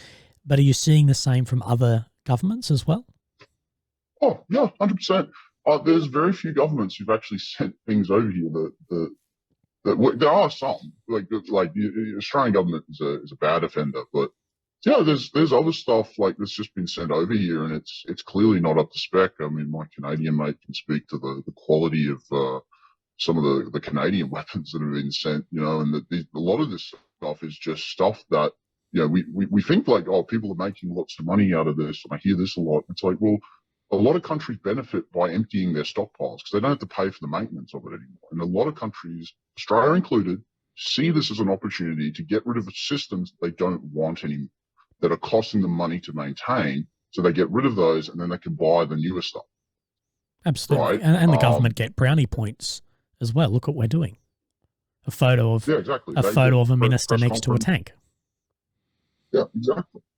Speaker 1: But are you seeing the same from other governments as well?
Speaker 2: Oh yeah, 100%. There's very few governments who've actually sent things over here that there are some, like the Australian government is a bad offender, but there's other stuff like that's just been sent over here, and it's clearly not up to spec. I mean, my Canadian mate can speak to the quality of some of the Canadian weapons that have been sent, and a lot of this stuff is just stuff that we think like, oh, people are making lots of money out of this, and I hear this a lot. It's like, well, a lot of countries benefit by emptying their stockpiles because they don't have to pay for the maintenance of it anymore. And a lot of countries, Australia included, see this as an opportunity to get rid of systems they don't want anymore, that are costing them money to maintain. So they get rid of those, and then they can buy the newer stuff.
Speaker 1: Absolutely. Right? And the government get brownie points as well. Look what we're doing. A photo of
Speaker 2: Yeah, exactly.
Speaker 1: a
Speaker 2: They
Speaker 1: photo
Speaker 2: get
Speaker 1: of a minister
Speaker 2: press
Speaker 1: next to a
Speaker 2: conference.
Speaker 1: tank.
Speaker 2: Yeah,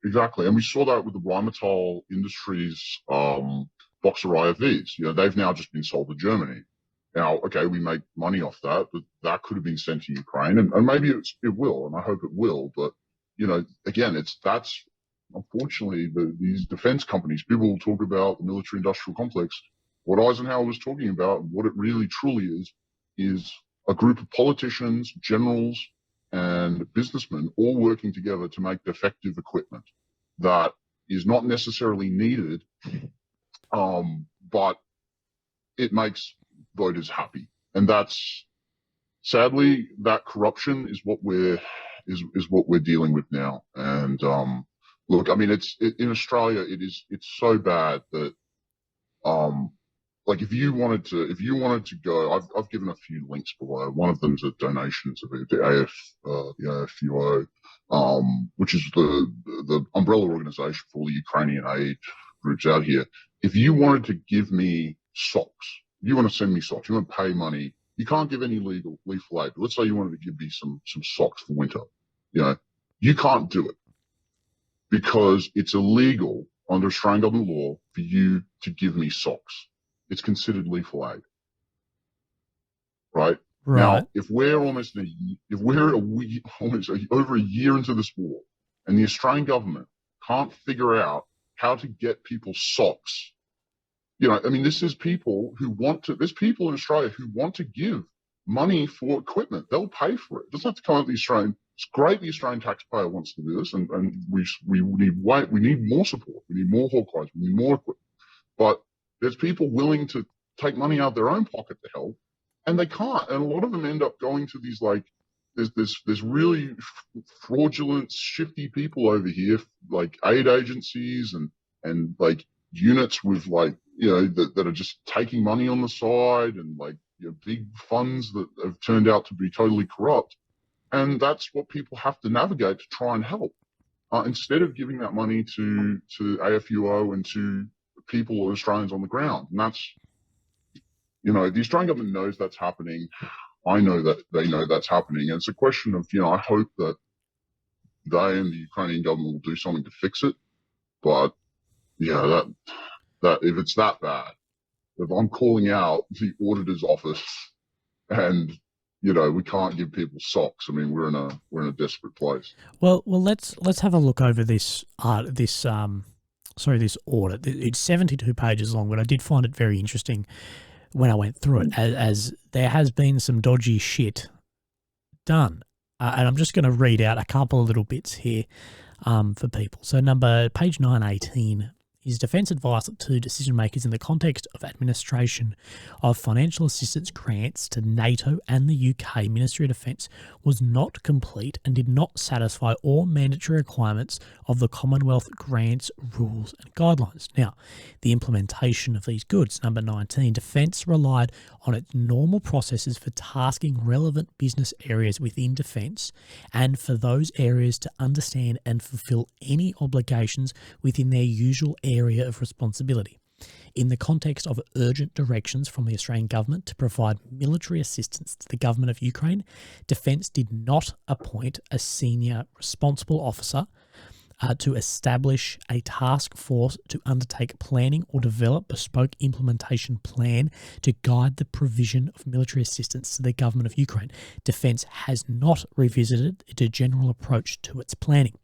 Speaker 2: exactly. And we saw that with the Rheinmetall Industries Boxer IFVs. They've now just been sold to Germany. Now, okay, we make money off that, but that could have been sent to Ukraine, and maybe it will, and I hope it will. But again, that's unfortunately these defense companies. People will talk about the military-industrial complex. What Eisenhower was talking about, what it really truly is a group of politicians, generals, and businessmen all working together to make defective equipment that is not necessarily needed, but it makes voters happy. And that's sadly that corruption is what we're dealing with now. And look, I mean, in Australia, it's so bad that like if you wanted to go, I've given a few links below. One of them is a donation to the AFUO, which is the umbrella organization for all the Ukrainian aid groups out here. If you wanted to give me socks, you want to send me socks, you want to pay money, you can't give any lethal aid. But let's say you wanted to give me some socks for winter, you can't do it because it's illegal under Australian government law for you to give me socks. It's considered lethal aid, right? Now, if we're almost over a year into this war, and the Australian government can't figure out how to get people socks, I mean, there's people in Australia who want to give money for equipment. They'll pay for it. It doesn't have to come out of the Australian. It's great the Australian taxpayer wants to do this, and we need more support. We need more Hawkeyes. We need more equipment, but there's people willing to take money out of their own pocket to help, and they can't. And a lot of them end up going to these there's really fraudulent, shifty people over here, like aid agencies and like units with that are just taking money on the side, and big funds that have turned out to be totally corrupt. And that's what people have to navigate to try and help, instead of giving that money to AFUO and to people or Australians on the ground. And that's, the Australian government knows that's happening. I know that they know that's happening. And it's a question of, I hope that they and the Ukrainian government will do something to fix it. But yeah, that if it's that bad, if I'm calling out the auditor's office and we can't give people socks, I mean, we're in a desperate place.
Speaker 1: Well, let's have a look over this this audit. It's 72 pages long, but I did find it very interesting when I went through it, as there has been some dodgy shit done. And I'm just going to read out a couple of little bits here for people. So page 918 is defence advice to decision makers in the context of administration of financial assistance grants to NATO and the UK Ministry of Defence was not complete and did not satisfy all mandatory requirements of the Commonwealth grants, rules and guidelines. Now, the implementation of these goods, number 19, Defence relied on its normal processes for tasking relevant business areas within Defence and for those areas to understand and fulfil any obligations within their usual area of responsibility. In the context of urgent directions from the Australian government to provide military assistance to the government of Ukraine, Defence did not appoint a senior responsible officer to establish a task force to undertake planning or develop a bespoke implementation plan to guide the provision of military assistance to the government of Ukraine. Defence has not revisited its general approach to its planning.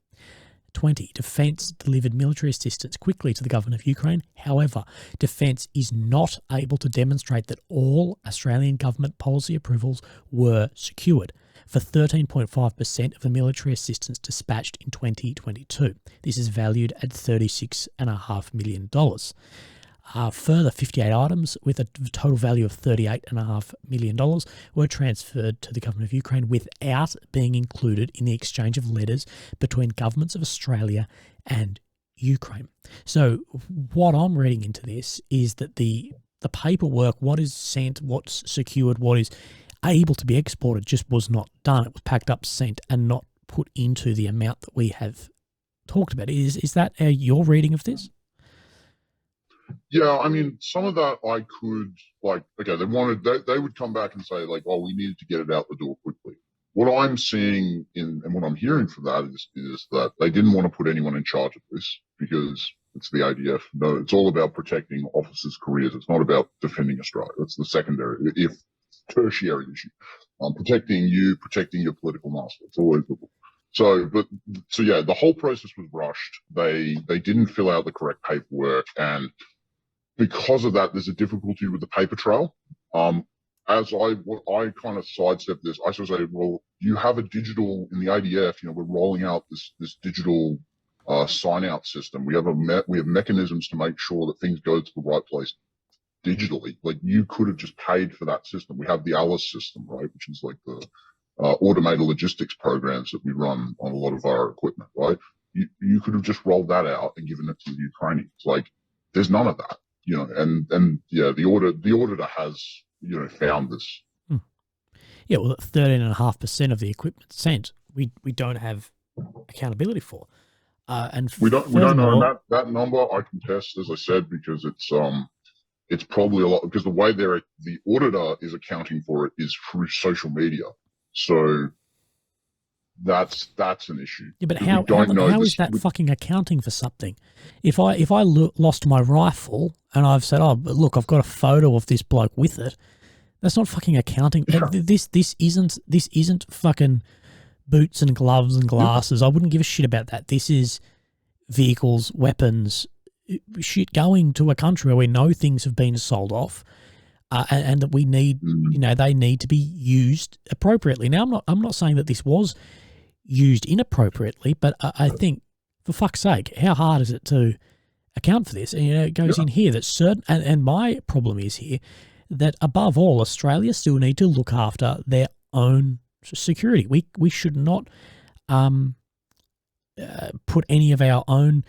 Speaker 1: 20. Defence delivered military assistance quickly to the government of Ukraine. However, Defence is not able to demonstrate that all Australian government policy approvals were secured for 13.5% of the military assistance dispatched in 2022. This is valued at $36.5 million. Further 58 items with a total value of $38.5 million were transferred to the government of Ukraine without being included in the exchange of letters between governments of Australia and Ukraine. So what I'm reading into this is that the paperwork, what is sent, what's secured, what is able to be exported just was not done. It was packed up, sent, and not put into the amount that we have talked about. Is that your reading of this?
Speaker 2: Yeah, I mean, some of that I could like. Okay, they would come back and say like, "Oh, we needed to get it out the door quickly." What I'm seeing in and what I'm hearing from that is that they didn't want to put anyone in charge of this because it's the ADF. No, it's all about protecting officers' careers. It's not about defending Australia. That's the secondary, if tertiary issue. Protecting you, protecting your political master. It's always the so yeah, the whole process was rushed. They didn't fill out the correct paperwork, and because of that, there's a difficulty with the paper trail. Um, as I kind of sidestep this, I sort of say, well, you have a digital in the ADF. You know, we're rolling out this digital sign out system. We have we have mechanisms to make sure that things go to the right place digitally. Like you could have just paid for that system. We have the Alice system, right, which is like the automated logistics programs that we run on a lot of our equipment, right? You could have just rolled that out and given it to the Ukrainians. Like there's none of that, you know, and yeah, the auditor has, you know, found this.
Speaker 1: Yeah, well, 13.5% of the equipment sent, we don't have accountability for. And
Speaker 2: we don't know, and that number I can test, as I said, because it's probably a lot, because the way the auditor is accounting for it is through social media. So that's an issue.
Speaker 1: Yeah, but how is that fucking accounting for something? If I lost my rifle and I've said, oh, but look, I've got a photo of this bloke with it, that's not fucking accounting. Yeah. This isn't fucking boots and gloves and glasses. I wouldn't give a shit about that. This is vehicles, weapons, shit going to a country where we know things have been sold off, and that we need, you know, they need to be used appropriately. Now, I'm not saying that this was used inappropriately, but I think, for fuck's sake, how hard is it to account for this? And, you know, it goes in here that certain, and my problem is here that above all, Australia still need to look after their own security. We should not put any of our own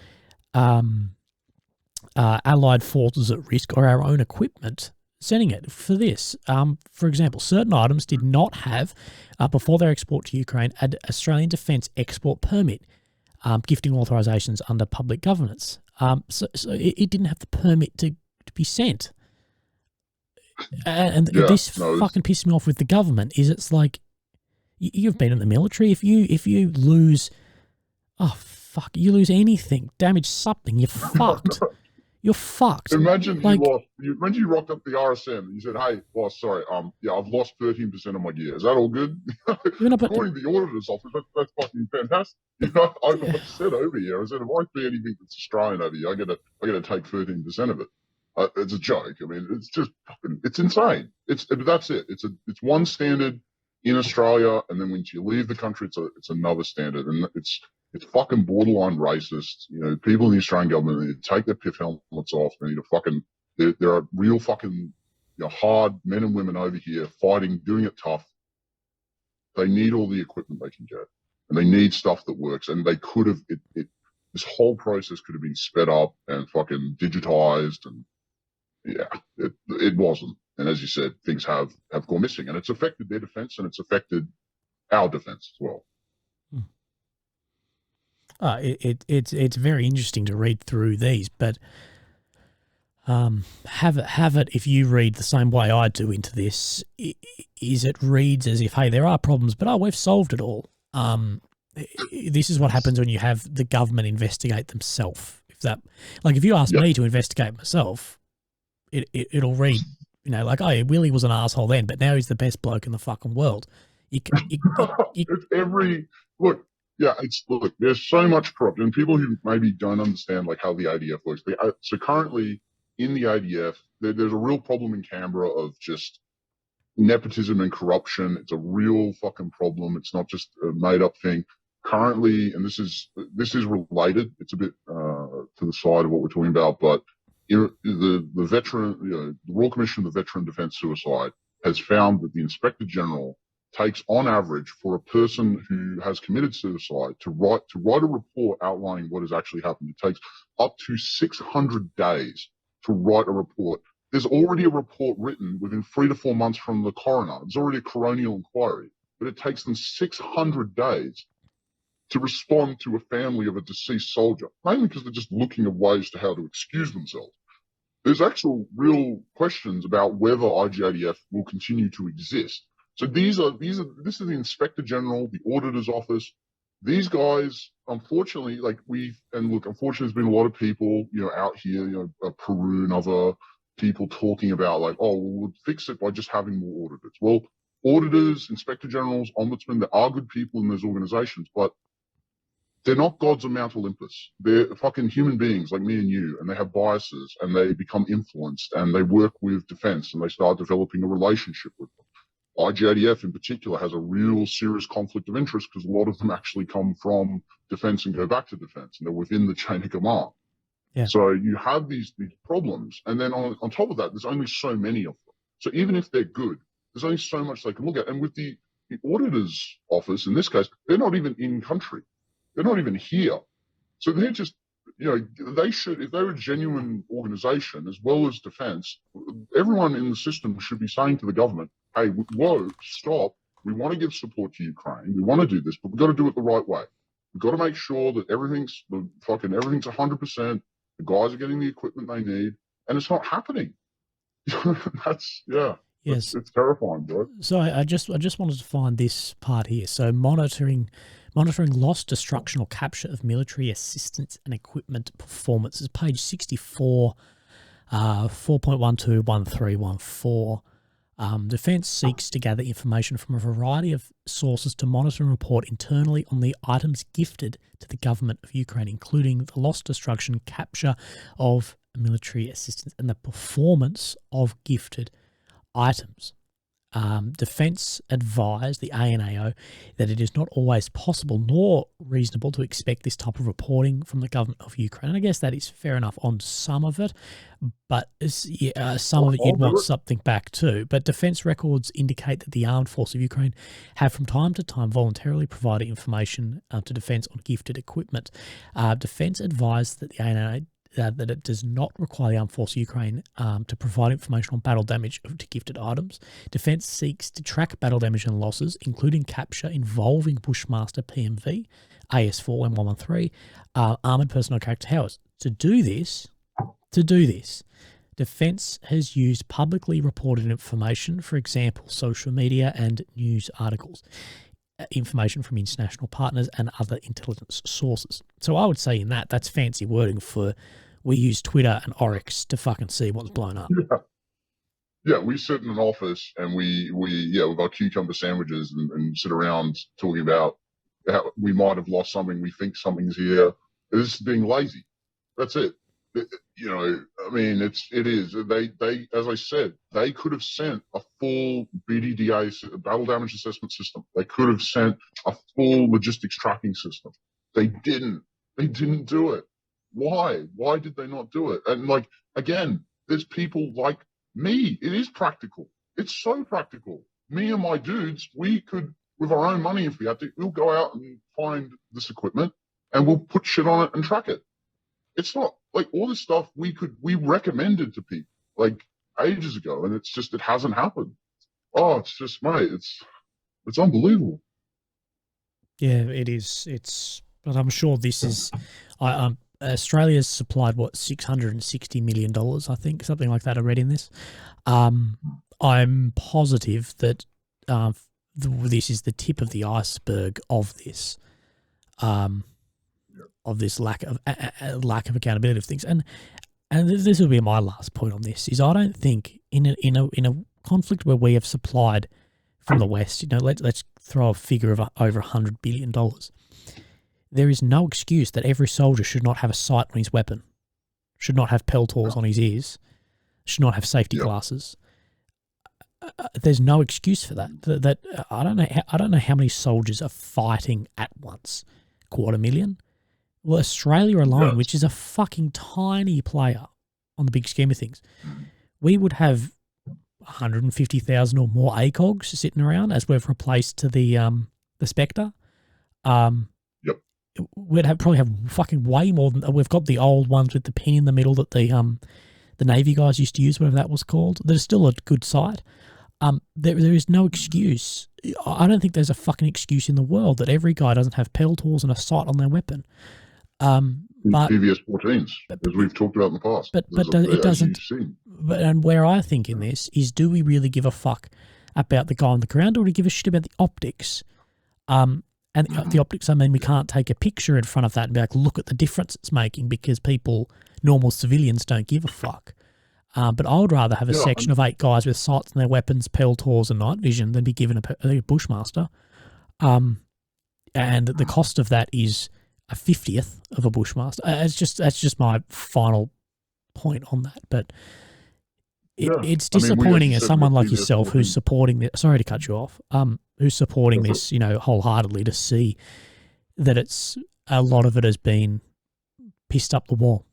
Speaker 1: allied forces at risk or our own equipment sending it for this. For example, certain items did not have, before their export to Ukraine, an Australian Defence Export Permit, gifting authorisations under public governance. So it didn't have the permit to be sent. And this fucking pissed me off with the government. It's like, you've been in the military. If you lose, you lose anything, damage something, you're fucked. You're fucked.
Speaker 2: Imagine you rocked up the RSM and you said, "Hey, boss, sorry, I've lost 13% of my gear. Is that all good?" According to the auditor's office, that's fucking fantastic. You know, I've said over here, I said, if I see anything that's Australian over here, I gotta take 13% of it. It's a joke. I mean, it's just fucking, it's insane. That's it. It's one standard in Australia, and then once you leave the country, it's another standard, and it's fucking borderline racist. You know, people in the Australian government need to take their piff helmets off. They need to fucking, there are real fucking, you know, hard men and women over here fighting, doing it tough. They need all the equipment they can get, and they need stuff that works. And they could have, this whole process could have been sped up and fucking digitized, and yeah, it wasn't. And as you said, things have gone missing, and it's affected their defense, and it's affected our defense as well.
Speaker 1: It's very interesting to read through these, but have it if you read the same way I do into this, is it reads as if, hey, there are problems, but we've solved it all. This is what happens when you have the government investigate themselves. If you ask me to investigate myself, it'll read, you know, like, oh, Willie was an asshole then, but now he's the best bloke in the fucking world.
Speaker 2: Look, there's so much corruption, and people who maybe don't understand like how the ADF works. So currently in the ADF, there's a real problem in Canberra of just nepotism and corruption. It's a real fucking problem. It's not just a made up thing. Currently, and this is related. It's a bit to the side of what we're talking about, but the veteran, you know, the Royal Commission of the Veteran Defence Suicide has found that the Inspector General takes, on average, for a person who has committed suicide to write a report outlining what has actually happened. It takes up to 600 days to write a report. There's already a report written within 3 to 4 months from the coroner. There's already a coronial inquiry, but it takes them 600 days to respond to a family of a deceased soldier, mainly because they're just looking at ways to how to excuse themselves. there's actual real questions about whether IGADF will continue to exist. So this is the Inspector General, the Auditor's Office. These guys, unfortunately, unfortunately, there's been a lot of people, out here, Peru and other people talking about we'll fix it by just having more auditors. Well, auditors, Inspector Generals, Ombudsmen, there are good people in those organizations, but they're not gods of Mount Olympus. They're fucking human beings like me and you, and they have biases, and they become influenced, and they work with defense, and they start developing a relationship with them. IGADF in particular has a real serious conflict of interest because a lot of them actually come from defense and go back to defense, and they're within the chain of command.
Speaker 1: Yeah.
Speaker 2: So you have these problems, and then on top of that, there's only so many of them. So even if they're good, there's only so much they can look at. And with the auditor's office, in this case, they're not even in country. They're not even here. So they're just, they should, if they're a genuine organization as well as defense, everyone in the system should be saying to the government, hey, whoa, stop. We want to give support to Ukraine. We want to do this, but we've got to do it the right way. We've got to make sure that everything's 100%. The guys are getting the equipment they need, and it's not happening.
Speaker 1: Yes.
Speaker 2: It's terrifying, bro.
Speaker 1: So I just wanted to find this part here. So monitoring loss, destruction, or capture of military assistance and equipment performance is page 64, 4.121314. Defence seeks to gather information from a variety of sources to monitor and report internally on the items gifted to the government of Ukraine, including the loss, destruction, capture of military assistance, and the performance of gifted items. Defence advised the ANAO that it is not always possible nor reasonable to expect this type of reporting from the government of Ukraine. And I guess that is fair enough on some of it, but some of it you'd want something back too. But defence records indicate that the armed force of Ukraine have from time to time voluntarily provided information to defence on gifted equipment. Defence advised that the ANAO that it does not require the armed force of Ukraine to provide information on battle damage to gifted items. Defence seeks to track battle damage and losses, including capture involving Bushmaster PMV, AS4 M113, armoured personnel character towers. To do this, Defence has used publicly reported information, for example, social media and news articles, information from international partners and other intelligence sources. So I would say that's fancy wording for we use Twitter and Oryx to fucking see what's blown up.
Speaker 2: Yeah, we sit in an office and we with our cucumber sandwiches and sit around talking about how we might have lost something, we think something's here. This is being lazy. That's it. It is. They, as I said, they could have sent a full BDDA, battle damage assessment system. They could have sent a full logistics tracking system. They didn't. They didn't do it. Why? Why did they not do it? And again, there's people like me. It is practical. It's so practical. Me and my dudes, we could, with our own money if we had to, we'll go out and find this equipment and we'll put shit on it and track it. It's not all this stuff we recommended to people ages ago, and it hasn't happened. Oh, it's just, mate, it's unbelievable.
Speaker 1: Yeah, it is. But I'm sure this is, Australia's supplied $660 million, I think, something like that. I read in this. I'm positive that this is the tip of the iceberg of this. Of this lack of accountability of things, and this will be my last point on this, is I don't think in a conflict where we have supplied from the West, let's throw a figure of over $100 billion. There is no excuse that every soldier should not have a sight on his weapon, should not have peltors on his ears, should not have safety glasses. There's no excuse for that. That I don't know how many soldiers are fighting at once. 250,000. Well, Australia alone, which is a fucking tiny player on the big scheme of things, we would have 150,000 or more ACOGs sitting around as we've replaced to the Spectre. We'd probably have fucking way more than we've got the old ones with the pin in the middle that the Navy guys used to use, whatever that was called. There's still a good sight. There is no excuse. I don't think there's a fucking excuse in the world that every guy doesn't have peltors and a sight on their weapon. but
Speaker 2: PVS 14s, as we've talked about in the past.
Speaker 1: But it doesn't. And where I think in this is, do we really give a fuck about the guy on the ground, or do we give a shit about the optics? And the optics, I mean, we can't take a picture in front of that and be like, look at the difference it's making, because normal civilians don't give a fuck. But I would rather have a section of 8 guys with sights on their weapons, Peltors and night vision than be given a Bushmaster. And the cost of that is a 50th of a Bushmaster. That's just my final point on that. But it's disappointing as someone like yourself who's supporting this. Sorry to cut you off. Who's supporting this, wholeheartedly, to see that a lot of it has been pissed up the wall.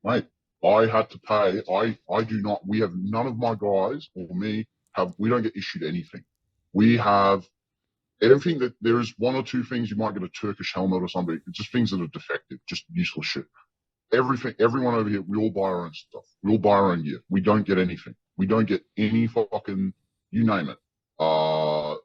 Speaker 2: Mate, I had to pay. I do not. We have none of my guys or me we don't get issued anything. We have everything that there is 1 or 2 things you might get a Turkish helmet or something. It's just things that are defective, just useless shit. Everyone over here, we all buy our own stuff. We all buy our own gear. We don't get anything. We don't get any fucking, you name it. PVS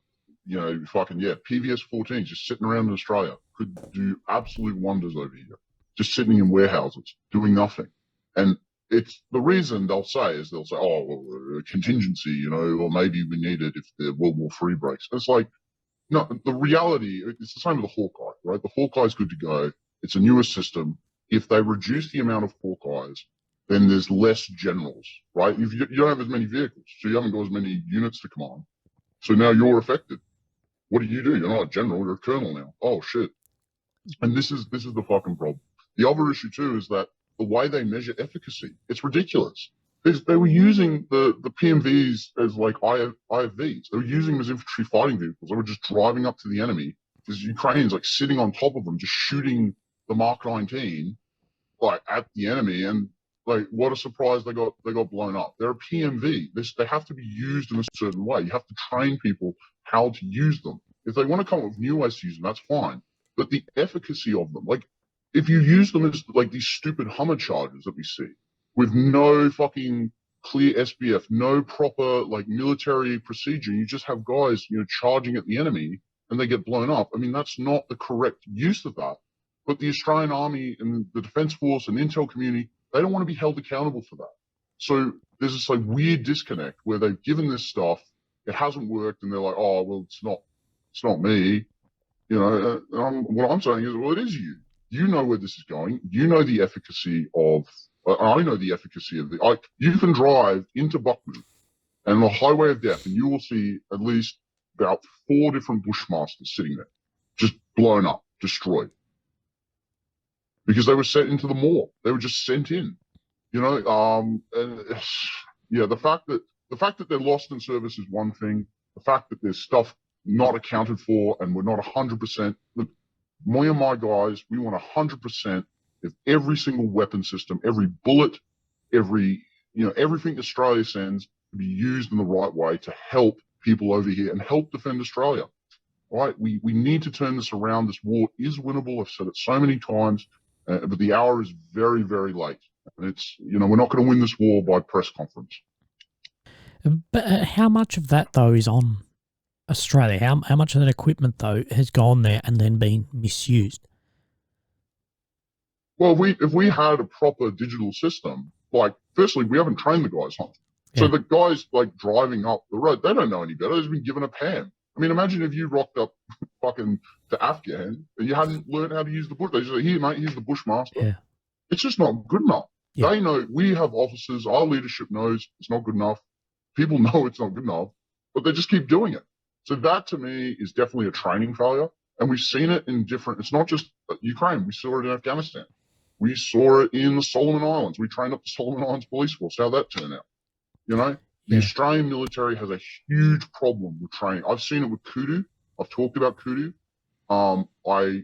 Speaker 2: 14s just sitting around in Australia could do absolute wonders over here. Just sitting in warehouses, doing nothing. And it's the reason they'll say, oh, well, contingency, or maybe we need it if the World War III breaks. It's like, no, the reality, it's the same with the Hawkeye, right? The Hawkeye's good to go. It's a newer system. If they reduce the amount of Hawkeyes, then there's less generals, right? If you don't have as many vehicles, so you haven't got as many units to command. So now you're affected. What do? You're not a general, you're a colonel now. Oh, shit. And this is the fucking problem. The other issue, too, is that the way they measure efficacy, it's ridiculous. They were using the PMVs as like IFVs. They were using them as infantry fighting vehicles. They were just driving up to the enemy. There's Ukrainians like sitting on top of them, just shooting the Mark 19 like at the enemy, and like what a surprise they got blown up. They're a PMV. They have to be used in a certain way. You have to train people how to use them. If they want to come up with new ways to use them, that's fine. But the efficacy of them, like if you use them as like these stupid Hummer charges that we see, with no fucking clear SBF, no proper like military procedure, you just have guys, charging at the enemy and they get blown up. I mean, that's not the correct use of that. But the Australian Army and the Defence Force and the intel community, they don't want to be held accountable for that. So there's this like weird disconnect where they've given this stuff, it hasn't worked, and they're like, oh, well, it's not me. What I'm saying is, well, it is you. You know where this is going. You know the efficacy of. I know the efficacy of you can drive into Buckman and the Highway of Death, and you will see at least about 4 different Bushmasters sitting there, just blown up, destroyed, because they were sent into the morgue. They were just sent in, and the fact that they're lost in service is one thing. The fact that there's stuff not accounted for and we're not 100%. Look, me and my guys, we want 100% of every single weapon system, every bullet, everything Australia sends to be used in the right way to help people over here and help defend Australia. Right? We need to turn this around. This war is winnable. I've said it so many times, but the hour is very, very late. And it's, we're not going to win this war by press conference.
Speaker 1: But how much of that, though, is on Australia? How much of that equipment, though, has gone there and then been misused?
Speaker 2: Well, if we had a proper digital system, like, firstly, we haven't trained the guys on. So the guys, like, driving up the road, they don't know any better. They've been given a PAM. I mean, imagine if you rocked up fucking to Afghan and you hadn't learned how to use the bush. They just say, here, mate, here's the Bushmaster. Yeah. It's just not good enough. Yeah. They know, we have officers, our leadership knows it's not good enough. People know it's not good enough, but they just keep doing it. So that, to me, is definitely a training failure. And we've seen it in it's not just Ukraine. We saw it in Afghanistan. We saw it in the Solomon Islands. We trained up the Solomon Islands Police Force. How'd that turn out? The Australian military has a huge problem with training. I've seen it with Kudu. I've talked about Kudu. I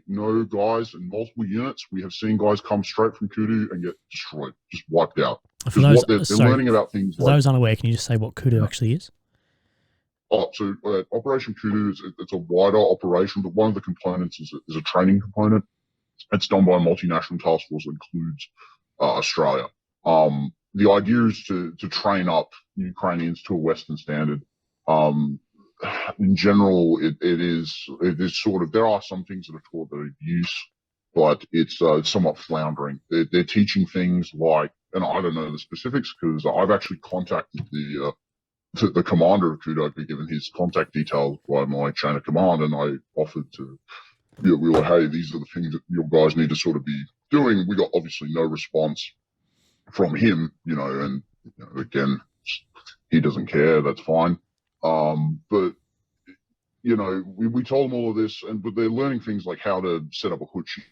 Speaker 2: know guys in multiple units. We have seen guys come straight from Kudu and get destroyed, just wiped out.
Speaker 1: For those,
Speaker 2: they're learning about things
Speaker 1: for those unaware, can you just say what Kudu actually is?
Speaker 2: Oh, so Operation Kudu it's a wider operation, but one of the components is a training component. It's done by a multinational task force that includes Australia. The idea is to train up Ukrainians to a Western standard. In general, it is sort of, there are some things that are taught that are use, but it's somewhat floundering. They're teaching things like, and I don't know the specifics because I've actually contacted the commander of Kudo, given his contact details by my chain of command, and I offered to, we were, hey, these are the things that your guys need to sort of be doing. We got obviously no response from him, and again, he doesn't care. That's fine. But we told them all of this, but they're learning things like how to set up a hoochie.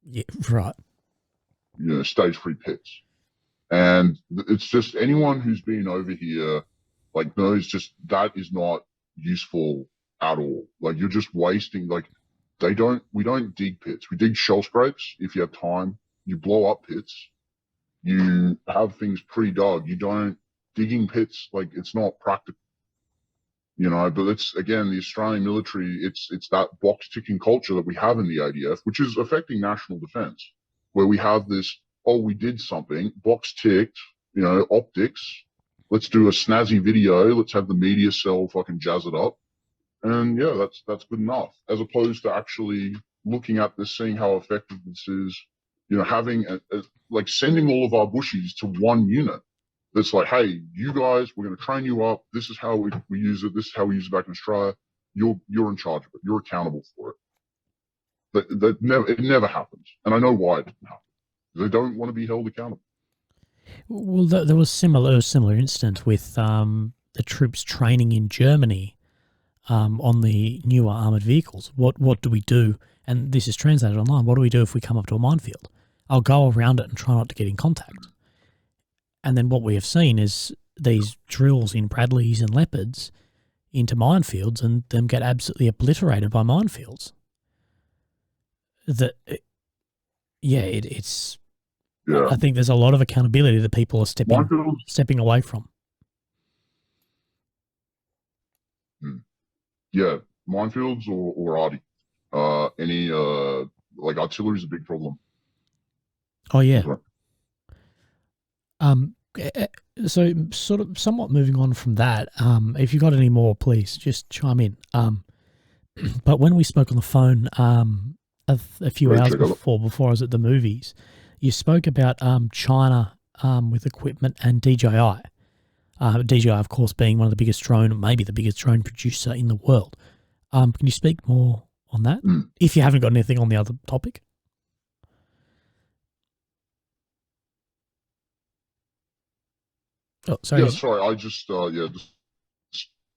Speaker 1: Yeah, right.
Speaker 2: Stage-free pits. And it's just anyone who's been over here, knows just that is not useful at all. Like, you're just wasting, we don't dig pits. We dig shell scrapes if you have time. You blow up pits. You have things pre-dug. You don't, digging pits, it's not practical. But it's, again, the Australian military, it's that box ticking culture that we have in the ADF, which is affecting national defense, where we have this, oh, we did something, box ticked, optics. Let's do a snazzy video. Let's have the media cell fucking jazz it up. And yeah, that's good enough, as opposed to actually looking at this, seeing how effective this is, having sending all of our bushies to one unit. That's like, hey, you guys, we're going to train you up. This is how we use it. This is how we use it back in Australia. You're in charge of it. You're accountable for it. It never happens. And I know why it didn't happen. They don't want to be held accountable.
Speaker 1: Well, there was a similar instance with the troops training in Germany on the newer armoured vehicles. What do we do? And this is translated online. What do we do if we come up to a minefield? I'll go around it and try not to get in contact. And then what we have seen is these drills in Bradleys and Leopards into minefields, and them get absolutely obliterated by minefields. It's.
Speaker 2: Yeah.
Speaker 1: I think there's a lot of accountability that people are stepping away from.
Speaker 2: Yeah, minefields or arty. Any artillery is a big problem.
Speaker 1: Oh yeah. So sort of somewhat moving on from that, if you got any more, please just chime in. But when we spoke on the phone a few hours before I was at the movies, you spoke about China with equipment and DJI. DJI, of course, being one of the biggest drone, maybe the biggest drone producer in the world. Can you speak more on that? If you haven't got anything on the other topic. Oh, sorry.
Speaker 2: Yeah, sorry. I just the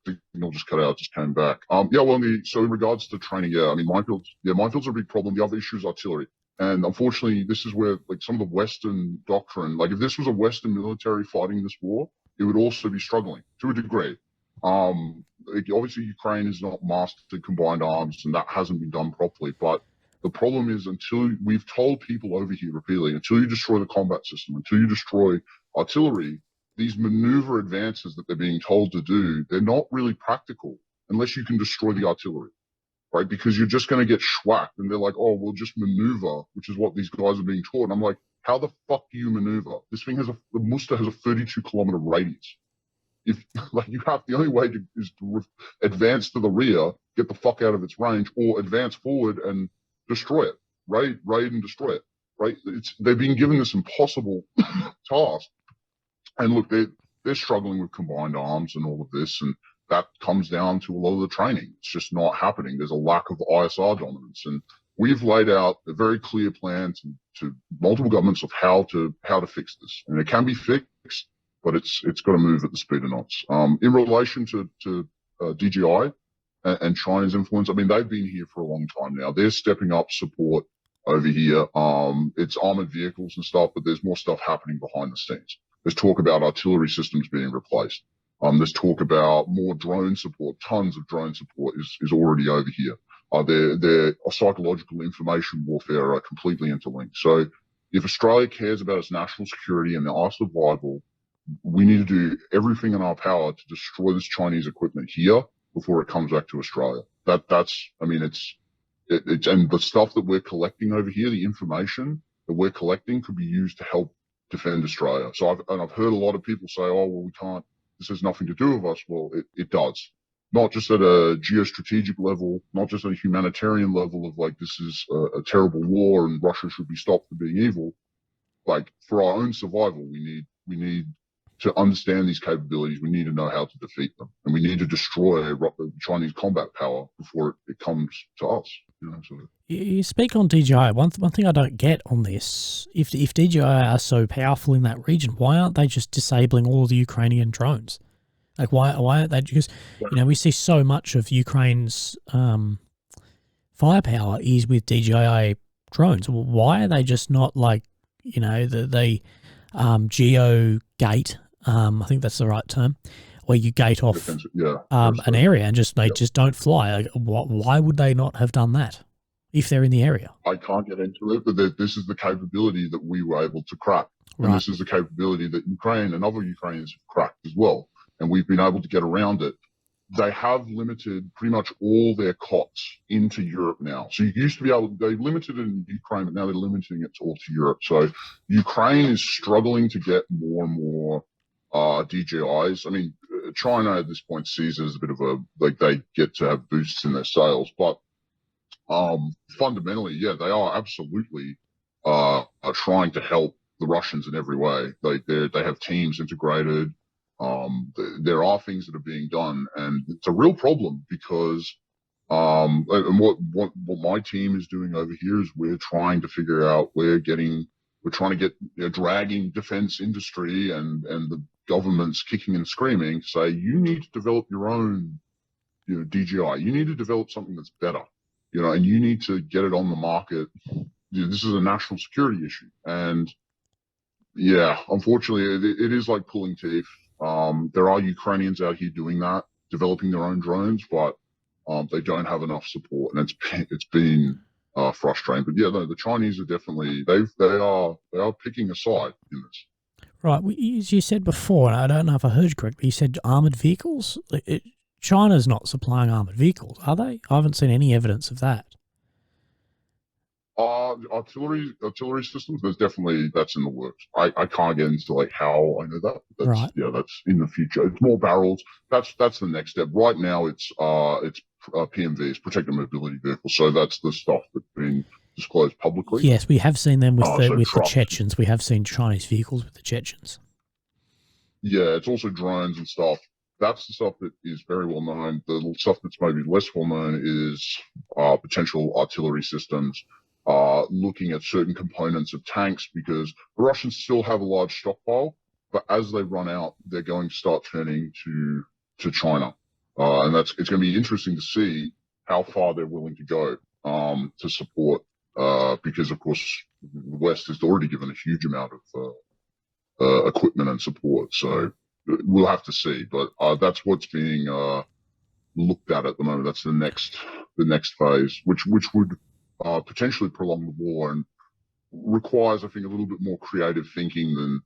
Speaker 2: signal just cut out. Just came back. So in regards to training, minefields are a big problem. The other issue is artillery, and unfortunately, this is where some of the Western doctrine, if this was a Western military fighting this war, it would also be struggling to a degree. Obviously, Ukraine is not mastered combined arms, and that hasn't been done properly. But the problem is, until we've told people over here repeatedly, until you destroy the combat system, until you destroy artillery, these maneuver advances that they're being told to do, they're not really practical unless you can destroy the artillery, right? Because you're just going to get schwacked, and they're like, oh, we'll just maneuver, which is what these guys are being taught. And I'm like, how the fuck do you maneuver? This thing the Muster has a 32-kilometer radius. If the only way is to advance to the rear, get the fuck out of its range, or advance forward and destroy it, raid and destroy it, right? They're being given this impossible task. And look, they're struggling with combined arms and all of this, and that comes down to a lot of the training. It's just not happening. There's a lack of ISR dominance, and we've laid out a very clear plan to multiple governments of how to fix this, and it can be fixed, but it's got to move at the speed of knots. In relation to DJI and China's influence, they've been here for a long time now. They're stepping up support over here. It's armored vehicles and stuff, but there's more stuff happening behind the scenes. There's talk about artillery systems being replaced. There's talk about more drone support. Tons of drone support is already over here. Their psychological information warfare are completely interlinked. So if Australia cares about its national security and our survival, we need to do everything in our power to destroy this Chinese equipment here before it comes back to Australia. And the stuff that we're collecting over here, the information that we're collecting, could be used to help defend Australia. So I've heard a lot of people say, oh, well, we can't, this has nothing to do with us. Well, it does. not just at a geostrategic level, not just at a humanitarian level of like, this is a terrible war and Russia should be stopped for being evil. Like, for our own survival, we need to understand these capabilities. We need to know how to defeat them, and we need to destroy Chinese combat power before it comes to us. So.
Speaker 1: You speak on DJI. One thing I don't get on this: if DJI are so powerful in that region, why aren't they just disabling all of the Ukrainian drones? Like, why aren't they? Because we see so much of Ukraine's firepower is with DJI drones. Why are they just not like, the geo gate? I think that's the right term, where you gate off an area and just just don't fly. Like, why would they not have done that if they're in the area?
Speaker 2: I can't get into it, but this is the capability that we were able to crack, and this is the capability that Ukraine and other Ukrainians have cracked as well, and we've been able to get around it. They have limited pretty much all their COTS into Europe now. So you used to be able, they limited it in Ukraine, but now they're limiting it all to Europe. So Ukraine is struggling to get more and more DJIs. I mean, China at this point sees it as a bit of a, like, they get to have boosts in their sales, but fundamentally, yeah, they are absolutely are trying to help the Russians in every way. They have teams integrated. There are things that are being done, and it's a real problem because and what my team is doing over here is we're trying to figure out, we're trying to get dragging defense industry and the government's kicking and screaming to say, you need to develop your own DJI. You need to develop something that's better, and you need to get it on the market. This is a national security issue, and yeah, unfortunately, it is like pulling teeth. There are Ukrainians out here doing that, developing their own drones, but they don't have enough support, and it's been frustrating. But yeah, the Chinese are definitely they are picking a side in this.
Speaker 1: Right, as you said before, and I don't know if I heard you correctly, you said armoured vehicles. China's not supplying armoured vehicles, are they? I haven't seen any evidence of that.
Speaker 2: Artillery systems, that's in the works. I can't get into like how I know that. That's in the future. It's more barrels. That's the next step. Right now, it's PMVs, protected mobility vehicles. So that's the stuff that's been disclosed publicly.
Speaker 1: Yes, we have seen them with the Chechens. We have seen Chinese vehicles with the Chechens.
Speaker 2: Yeah, it's also drones and stuff. That's the stuff that is very well known. The stuff that's maybe less well known is potential artillery systems. Looking at certain components of tanks, because the Russians still have a large stockpile, but as they run out, they're going to start turning to China, and it's going to be interesting to see how far they're willing to go to support, because of course the West has already given a huge amount of equipment and support. So we'll have to see, but that's what's being looked at the moment. That's the next phase, which would potentially prolong the war and requires, I think, a little bit more creative thinking than,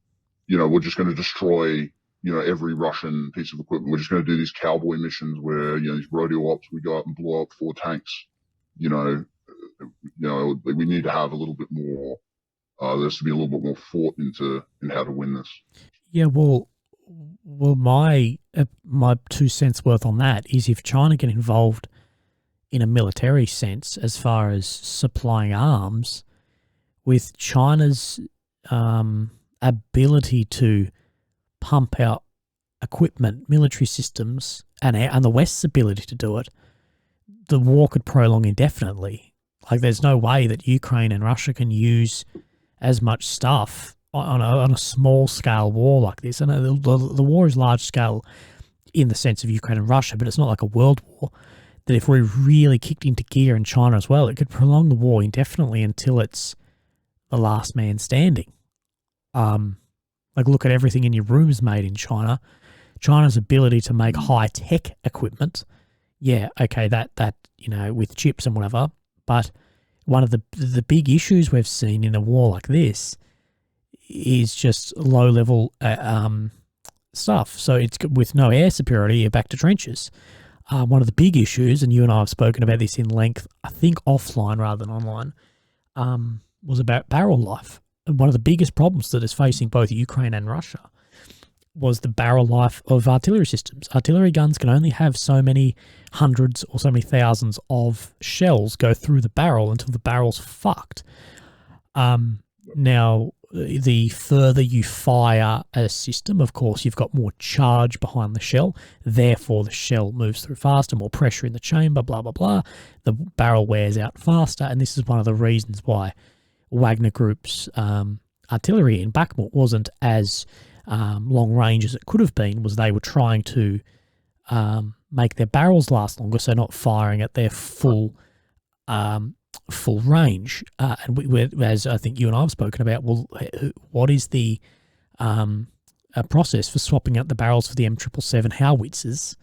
Speaker 2: we're just going to destroy, every Russian piece of equipment. We're just going to do these cowboy missions where, these rodeo ops, we go out and blow up 4 tanks. We need to have a little bit more, there's to be a little bit more thought in how to win this.
Speaker 1: Yeah, well, my 2 cents worth on that is, if China get involved in a military sense, as far as supplying arms, with China's ability to pump out equipment, military systems, and the West's ability to do it, the war could prolong indefinitely. Like, there's no way that Ukraine and Russia can use as much stuff on a small scale war like this. And the war is large scale in the sense of Ukraine and Russia, but it's not like a world war. That if we really kicked into gear in China as well, it could prolong the war indefinitely until it's the last man standing. Like, look at everything in your rooms made in China. China's ability to make high-tech equipment, yeah, okay, that with chips and whatever, but one of the big issues we've seen in a war like this is just low-level stuff. So it's with no air superiority, you're back to trenches. One of the big issues, and you and I have spoken about this in length, I think offline rather than online, was about barrel life. One of the biggest problems that is facing both Ukraine and Russia was the barrel life of artillery systems. Artillery guns can only have so many hundreds or so many thousands of shells go through the barrel until the barrel's fucked. Now, the further you fire a system, of course, you've got more charge behind the shell. Therefore, the shell moves through faster, more pressure in the chamber, blah, blah, blah. The barrel wears out faster. And this is one of the reasons why Wagner Group's artillery in Bakhmut wasn't as long range as it could have been, was they were trying to make their barrels last longer, so not firing at their full range. And as I think you and I have spoken about, well, what is the process for swapping out the barrels for the M777 howitzers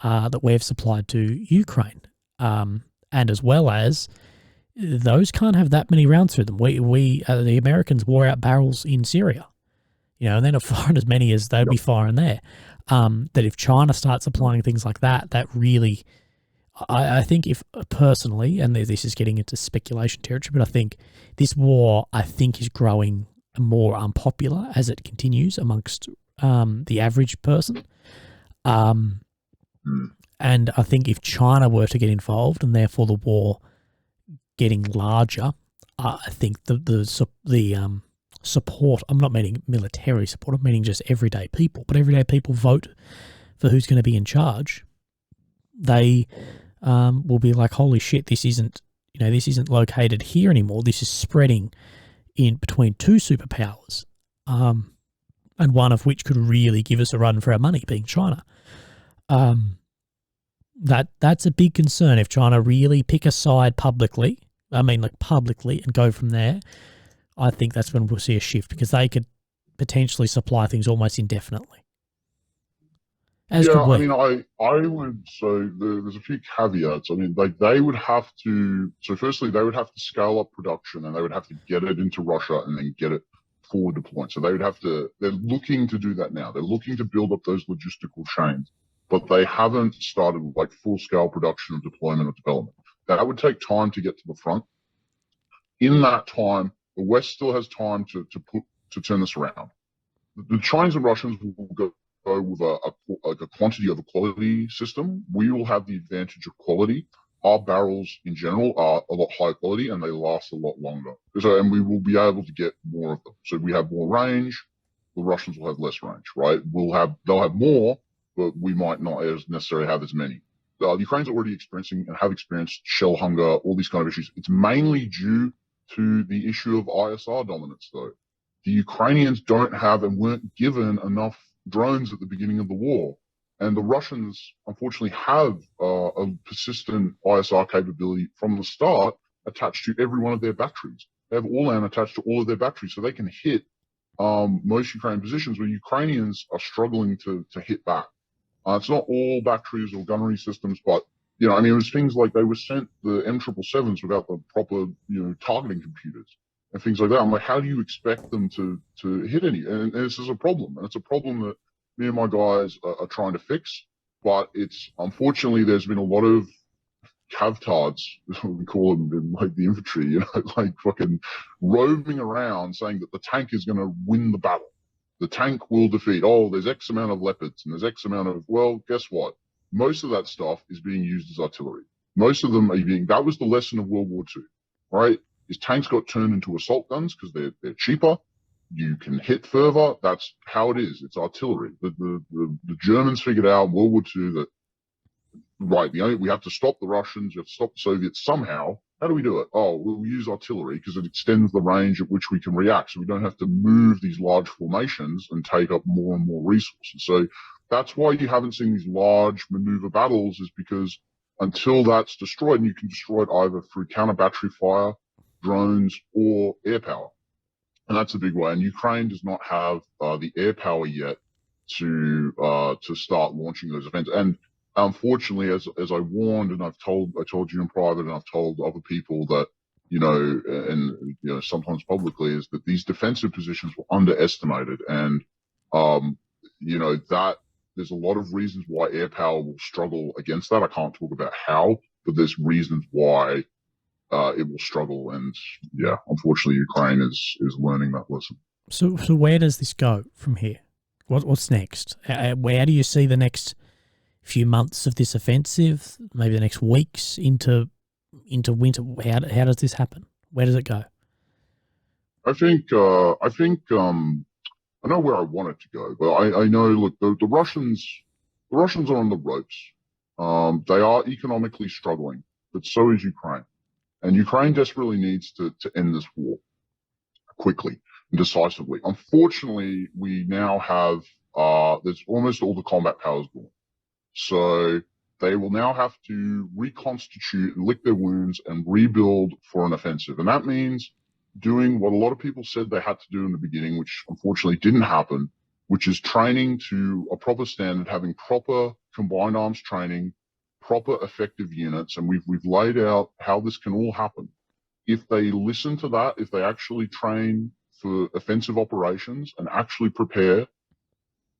Speaker 1: that we've supplied to Ukraine? And as well as those can't have that many rounds through them. The Americans wore out barrels in Syria, and they're not firing as many as they'd be firing there. That if China starts applying things like that, that really, I think if personally, and this is getting into speculation territory, but I think this war, is growing more unpopular as it continues amongst the average person. And I think if China were to get involved and therefore the war getting larger, I think the support, I'm not meaning military support, I'm meaning just everyday people, but everyday people vote for who's going to be in charge. They will be like, holy shit, this isn't located here anymore. This is spreading in between two superpowers, and one of which could really give us a run for our money, being China. That's a big concern if China really pick a side publicly, and go from there. I think that's when we'll see a shift, because they could potentially supply things almost indefinitely. I
Speaker 2: would. So there's a few caveats. They would have to. So firstly, they would have to scale up production, and they would have to get it into Russia and then get it forward deployed. So they would have to. They're looking to do that now. They're looking to build up those logistical chains, but they haven't started full scale production of deployment or development. That would take time to get to the front. In that time, the West still has time to turn this around. The Chinese and Russians will go with a quantity over quality system. We will have the advantage of quality. Our barrels in general are a lot higher quality and they last a lot longer. And we will be able to get more of them. So we have more range. The Russians will have less range, right? They'll have more, but we might not necessarily have as many. The Ukrainians are already experiencing and have experienced shell hunger, all these kind of issues. It's mainly due to the issue of ISR dominance, though. The Ukrainians don't have and weren't given enough drones at the beginning of the war. And the Russians, unfortunately, have a persistent ISR capability from the start attached to every one of their batteries. They have all-an attached to all of their batteries, so they can hit most Ukrainian positions where Ukrainians are struggling to hit back. It's not all batteries or gunnery systems, but it was things like they were sent the M777s without the proper targeting computers and things like that. I'm like, how do you expect them to hit any? And this is a problem, and it's a problem that me and my guys are trying to fix. But it's unfortunately there's been a lot of cavtards, we call them in the infantry, fucking roaming around saying that the tank is going to win the battle. The tank will defeat. Oh, there's X amount of leopards and there's X amount of. Well, guess what? Most of that stuff is being used as artillery. Most of them are being. That was the lesson of World War II, right? Is tanks got turned into assault guns because they're cheaper. You can hit further. That's how it is. It's artillery. The Germans figured out in World War II that, right, we have to stop the Russians, we have to stop the Soviets somehow. How do we do it? Oh, we'll use artillery because it extends the range at which we can react. So we don't have to move these large formations and take up more and more resources. So that's why you haven't seen these large maneuver battles, is because until that's destroyed, and you can destroy it either through counter battery fire, drones, or air power. And that's a big way. And Ukraine does not have the air power yet to start launching those events. And unfortunately, as I warned, and I told you in private, and I've told other people that, sometimes publicly, is that these defensive positions were underestimated. And, that there's a lot of reasons why air power will struggle against that. I can't talk about how, but there's reasons why it will struggle. And unfortunately, Ukraine is learning that lesson.
Speaker 1: So where does this go from here? What's next? Where do you see the next few months of this offensive? Maybe the next weeks into winter. How does this happen? Where does it go?
Speaker 2: I think I know where I want it to go, but I know, look, the Russians are on the ropes. They are economically struggling, but so is Ukraine. And Ukraine desperately needs to end this war quickly and decisively. Unfortunately, we now have, there's almost all the combat powers gone. So they will now have to reconstitute and lick their wounds and rebuild for an offensive. And that means doing what a lot of people said they had to do in the beginning, which unfortunately didn't happen, which is training to a proper standard, having proper combined arms training, proper effective units. And we've laid out how this can all happen. If they listen to that, if they actually train for offensive operations and actually prepare,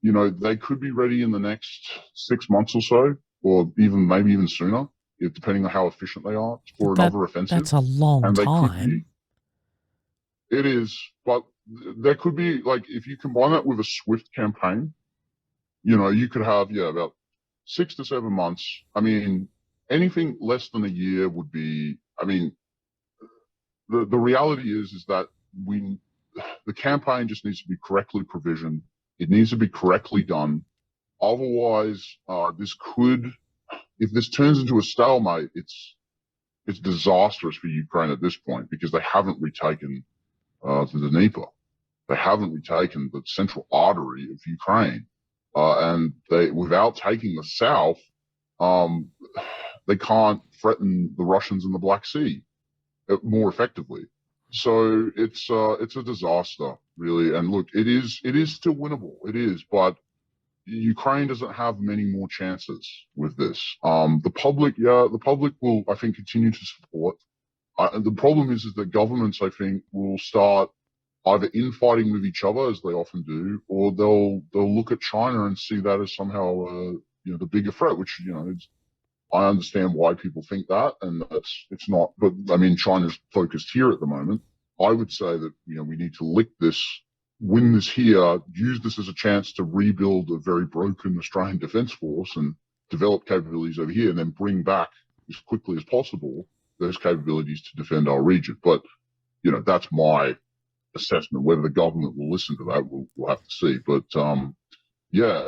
Speaker 2: you know, they could be ready in the next 6 months or so, or maybe even sooner, depending on how efficient they are for another offensive.
Speaker 1: That's a long time.
Speaker 2: It is, but there could be, like, if you combine that with a swift campaign, you know, you could have, about 6 to 7 months. I mean, anything less than a year would be, I mean, the reality is that the campaign just needs to be correctly provisioned. It needs to be correctly done. Otherwise, if this turns into a stalemate, it's disastrous for Ukraine at this point, because they haven't retaken the Dnieper. They haven't retaken the central artery of Ukraine. And without taking the south, they can't threaten the Russians in the Black Sea more effectively. So it's a disaster, really. And look, it is still winnable. It is, but Ukraine doesn't have many more chances with this. The public will, I think, continue to support. The problem is that governments, I think, will start either infighting with each other, as they often do, or they'll look at China and see that as somehow the bigger threat. Which, I understand why people think that, and it's not. But I mean, China's focused here at the moment. I would say that we need to lick this, win this here, use this as a chance to rebuild a very broken Australian Defence Force and develop capabilities over here, and then bring back as quickly as possible those capabilities to defend our region. But that's my assessment. Whether the government will listen to that, we'll have to see. But I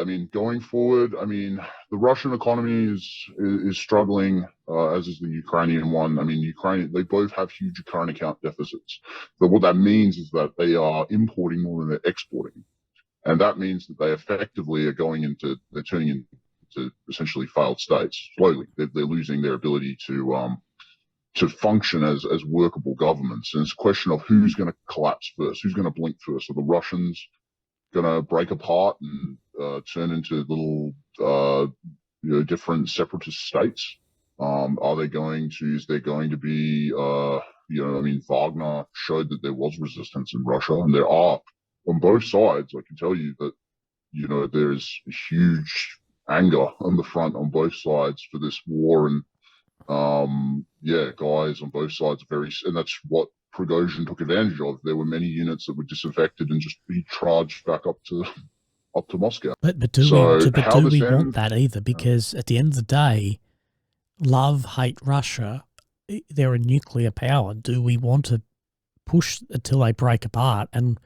Speaker 2: mean, going forward, I mean, the Russian economy is struggling, as is the Ukrainian one. I mean, they both have huge current account deficits. But what that means is that they are importing more than they're exporting. And that means that they effectively are they're turning into essentially failed states slowly. They're losing their ability to function as workable governments. And it's a question of who's going to collapse first, who's going to blink first. Are the Russians going to break apart and turn into little different separatist states? Is there going to be I mean, Wagner showed that there was resistance in Russia, and there are on both sides. I can tell you that there's huge anger on the front on both sides for this war, and guys on both sides and that's what Prigozhin took advantage of. There were many units that were disaffected and just be charged back up to Moscow.
Speaker 1: But do we want that either? Because at the end of the day, love, hate Russia, they're a nuclear power. Do we want to push until they break apart? And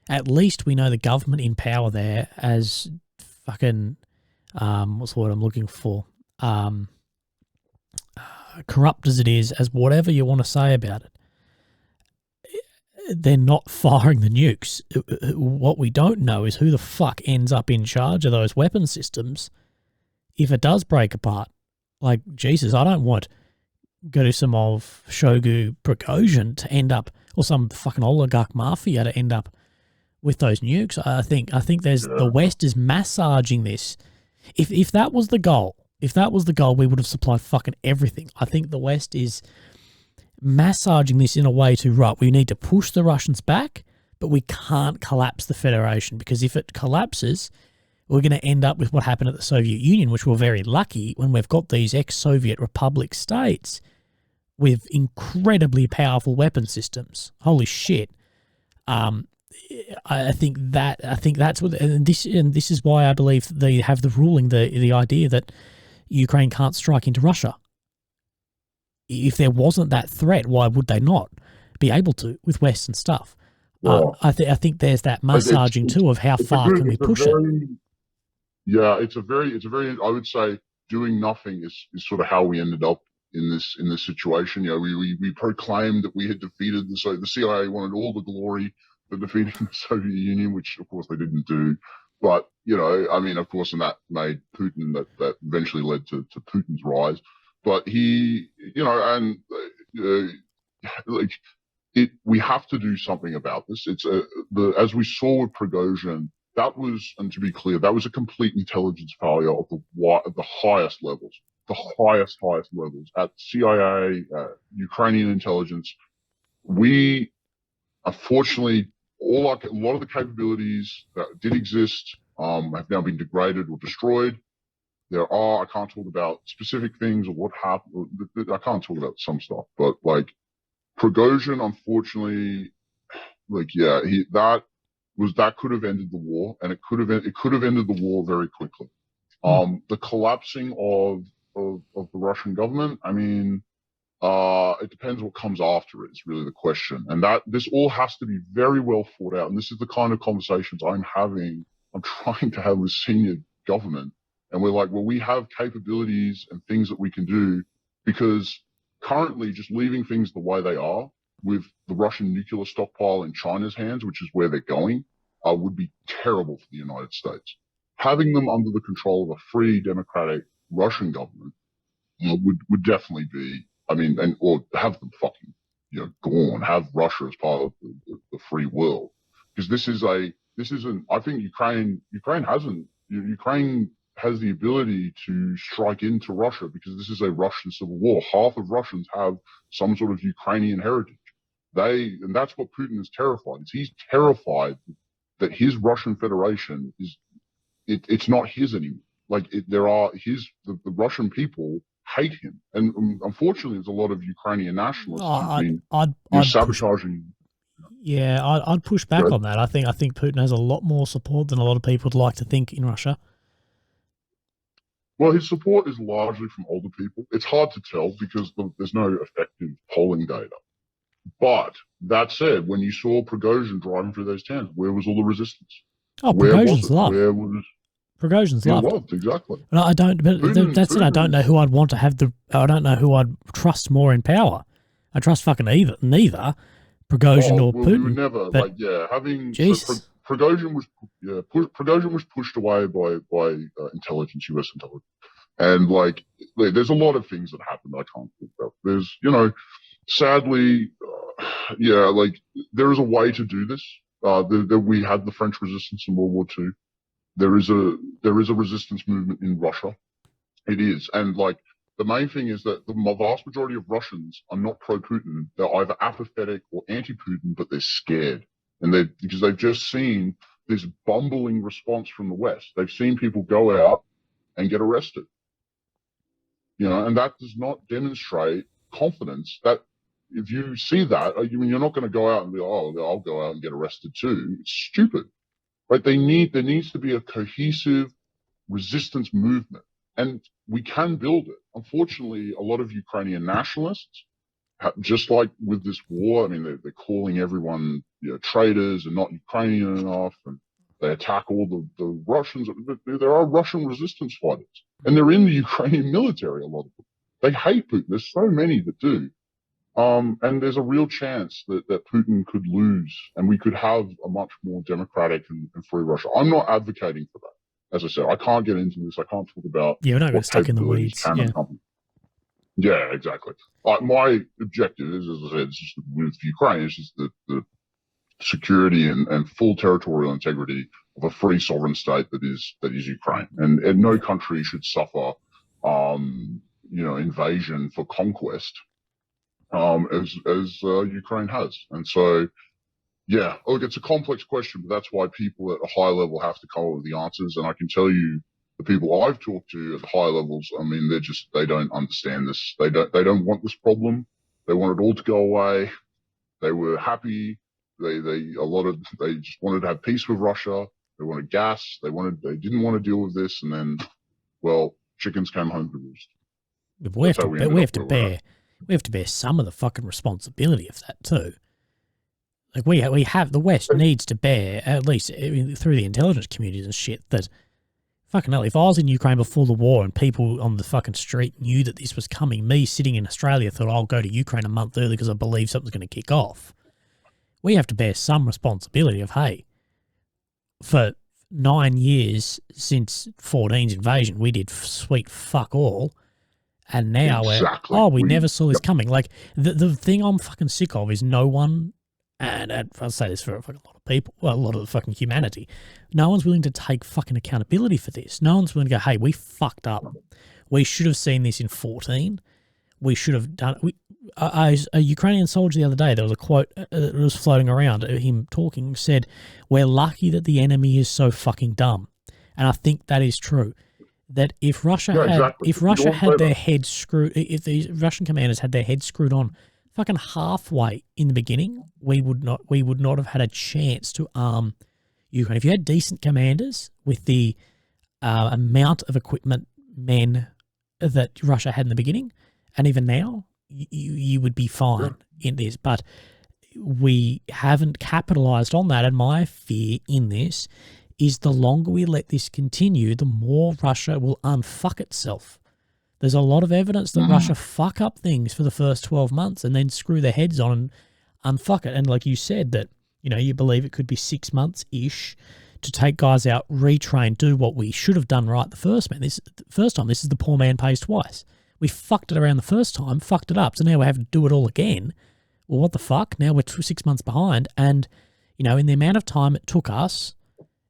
Speaker 1: at least we know the government in power there, as fucking what's the word I'm looking for? Corrupt as it is, as whatever you want to say about it, they're not firing the nukes. What we don't know is who the fuck ends up in charge of those weapon systems if it does break apart. Like, Jesus, I don't want Gerasimov, Shoigu, Prigozhin to end up, or some fucking oligarch mafia to end up with those nukes. I think there's the West is massaging this. If that was the goal, we would have supplied fucking everything. I think the West is massaging this in a way to, right, we need to push the Russians back, but we can't collapse the Federation, because if it collapses, we're going to end up with what happened at the Soviet Union, which we're very lucky when we've got these ex-Soviet republic states with incredibly powerful weapon systems. Holy shit. I think that's what, and this is why I believe they have the ruling, the idea that Ukraine can't strike into Russia. If there wasn't that threat, why would they not be able to with Western stuff?
Speaker 2: Well,
Speaker 1: I think there's that massaging too of how far can we push it.
Speaker 2: Yeah, it's a very. I would say doing nothing is sort of how we ended up in this situation. You know, we proclaimed that we had defeated the CIA wanted all the glory for defeating the Soviet Union, which of course they didn't do. But you know, I mean, of course, and that made Putin that eventually led to Putin's rise. But he, you know, and like we have to do something about this. It's as we saw with Prigozhin, that was, and to be clear, that was a complete intelligence failure of the highest levels, the highest levels at CIA, Ukrainian intelligence. We unfortunately a lot of the capabilities that did exist have now been degraded or destroyed. I can't talk about specific things or what happened. I can't talk about some stuff, but like Prigozhin, unfortunately, like yeah, that could have ended the war, and it could have ended the war very quickly. The collapsing of the Russian government, I mean, it depends what comes after it is really the question, and that this all has to be very well thought out. And this is the kind of conversations I'm trying to have with senior government, and we're like, well, we have capabilities and things that we can do, because currently just leaving things the way they are with the Russian nuclear stockpile in China's hands, which is where they're going, would be terrible for the United States. Having them under the control of a free, democratic Russian government would definitely be. I mean, or have them fucking gone. Have Russia as part of the free world, because this isn't. I think Ukraine has the ability to strike into Russia, because this is a Russian civil war. Half of Russians have some sort of Ukrainian heritage. And that's what Putin is terrified. He's terrified that his Russian Federation it's not his anymore. Like the Russian people hate him, and unfortunately, there's a lot of Ukrainian nationalists who've been sabotaging.
Speaker 1: I'd push back on that. I think Putin has a lot more support than a lot of people would like to think in Russia.
Speaker 2: Well, his support is largely from older people. It's hard to tell because there's no effective polling data. But that said, when you saw Prigozhin driving through those towns, where was all the resistance?
Speaker 1: Oh, Prigozhin's loved. Prigozhin's loved.
Speaker 2: Exactly.
Speaker 1: And I don't. But that's it. I don't know who I'd want to have I don't know who I'd trust more in power. I trust fucking neither Prigozhin or Putin. We would never
Speaker 2: having
Speaker 1: Jesus.
Speaker 2: Prigozhin was pushed away by intelligence, U.S. intelligence, and there's a lot of things that happened I can't talk about. There's sadly, there is a way to do this. We had the French resistance in World War II. There is a resistance movement in Russia. It is, and the main thing is that the vast majority of Russians are not pro-Putin. They're either apathetic or anti-Putin, but they're scared, and because they've just seen this bumbling response from the West. They've seen people go out and get arrested, and that does not demonstrate confidence. That if you see that, you're not going to go out and be, oh, I'll go out and get arrested too. It's stupid, right? There needs to be a cohesive resistance movement, and we can build it. Unfortunately, a lot of Ukrainian nationalists, just like with this war, I mean, they're calling everyone traitors and not Ukrainian enough, and they attack all the Russians. There are Russian resistance fighters, and they're in the Ukrainian military, a lot of them. They hate Putin. There's so many that do. And there's a real chance that Putin could lose, and we could have a much more democratic and free Russia. I'm not advocating for that. As I said, I can't get into this. I can't talk about
Speaker 1: we're not going to stuck in the weeds.
Speaker 2: Yeah, exactly. My objective is, as I said, it's just with Ukraine, it's just the security and full territorial integrity of a free sovereign state that is Ukraine, and no country should suffer, invasion for conquest, as Ukraine has. And so, yeah, look, it's a complex question, but that's why people at a high level have to come up with the answers. And I can tell you, the people I've talked to at the high levels, I mean, they don't understand this. They don't want this problem. They want it all to go away. They were happy They just wanted to have peace with Russia. They wanted gas. They didn't want to deal with this. And then, well, chickens came home to roost.
Speaker 1: We have to bear some of the fucking responsibility of that too. Like we have, the West needs to bear, at least through the intelligence communities and shit, that fucking hell, if I was in Ukraine before the war and people on the fucking street knew that this was coming, me sitting in Australia thought I'll go to Ukraine a month early because I believe something's going to kick off. We have to bear some responsibility of, hey, for 9 years since 14's invasion, we did sweet fuck all. And now we never saw this coming. Like, the thing I'm fucking sick of is no one, and I'll say this for a fucking lot of people, well, a lot of the fucking humanity, no one's willing to take fucking accountability for this. No one's willing to go, hey, we fucked up. We should have seen this in 14. We should have done it. A Ukrainian soldier the other day, there was a quote that was floating around, him talking, said, we're lucky that the enemy is so fucking dumb. And I think that is true. That if Russia had their heads screwed, if the Russian commanders had their heads screwed on fucking halfway in the beginning, we would not have had a chance to arm Ukraine. If you had decent commanders with the amount of equipment, men that Russia had in the beginning, and even now, you would be fine in this. But we haven't capitalized on that, and my fear in this is the longer we let this continue, the more Russia will unfuck itself. There's a lot of evidence that Russia fuck up things for the first 12 months and then screw their heads on and unfuck it. And like you said, that, you believe it could be 6 months-ish to take guys out, retrain, do what we should have done right the first time. This is the poor man pays twice. We fucked it around the first time, fucked it up, so now we have to do it all again. Well, what the fuck? Now we're 6 months behind, and, in the amount of time it took us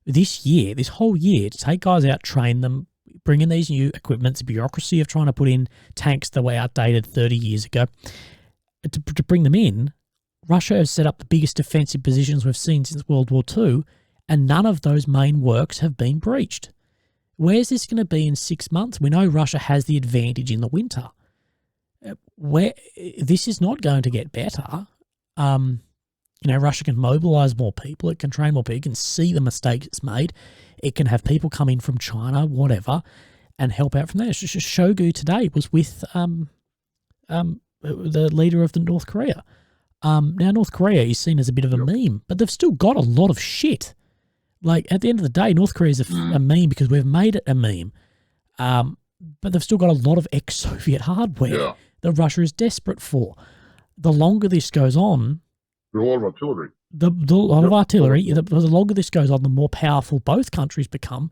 Speaker 1: this whole year, to take guys out, train them, bring in these new equipments, the bureaucracy of trying to put in tanks that were outdated 30 years ago, to bring them in, Russia has set up the biggest defensive positions we've seen since World War II, and none of those main works have been breached. Where's this going to be in 6 months? We know Russia has the advantage in the winter. This is not going to get better. Russia can mobilize more people. It can train more people. It can see the mistakes it's made. It can have people come in from China, whatever, and help out from there. Shogu today was with the leader of the North Korea. Now, North Korea is seen as a bit of a meme, but they've still got a lot of shit. Like, at the end of the day, North Korea is a meme because we've made it a meme. But they've still got a lot of ex-Soviet hardware that Russia is desperate for. The longer this goes on,
Speaker 2: a lot of artillery.
Speaker 1: The longer this goes on, the more powerful both countries become.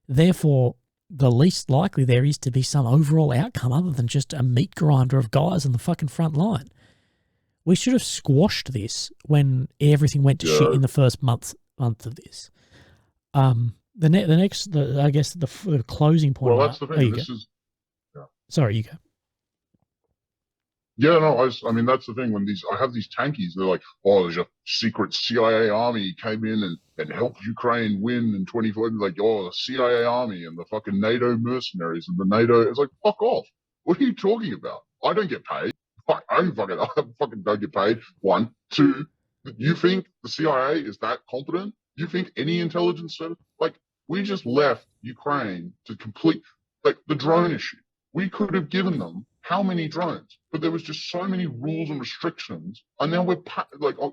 Speaker 1: Therefore, the least likely there is to be some overall outcome other than just a meat grinder of guys on the fucking front line. We should have squashed this when everything went to shit in the first month of this. The closing point.
Speaker 2: Well, that's the thing.
Speaker 1: Sorry, you go.
Speaker 2: Yeah, no, that's the thing. When I have these tankies, they're like, oh, there's a secret CIA army came in and helped Ukraine win in 2014. Like, oh, the CIA army and the fucking NATO mercenaries and the NATO. It's like, fuck off. What are you talking about? I don't get paid. I fucking don't get paid. 1, 2, you think the CIA is that competent? You think any intelligence service? Like, we just left Ukraine to complete, like, the drone issue. We could have given them how many drones? But there was just so many rules and restrictions, and now we're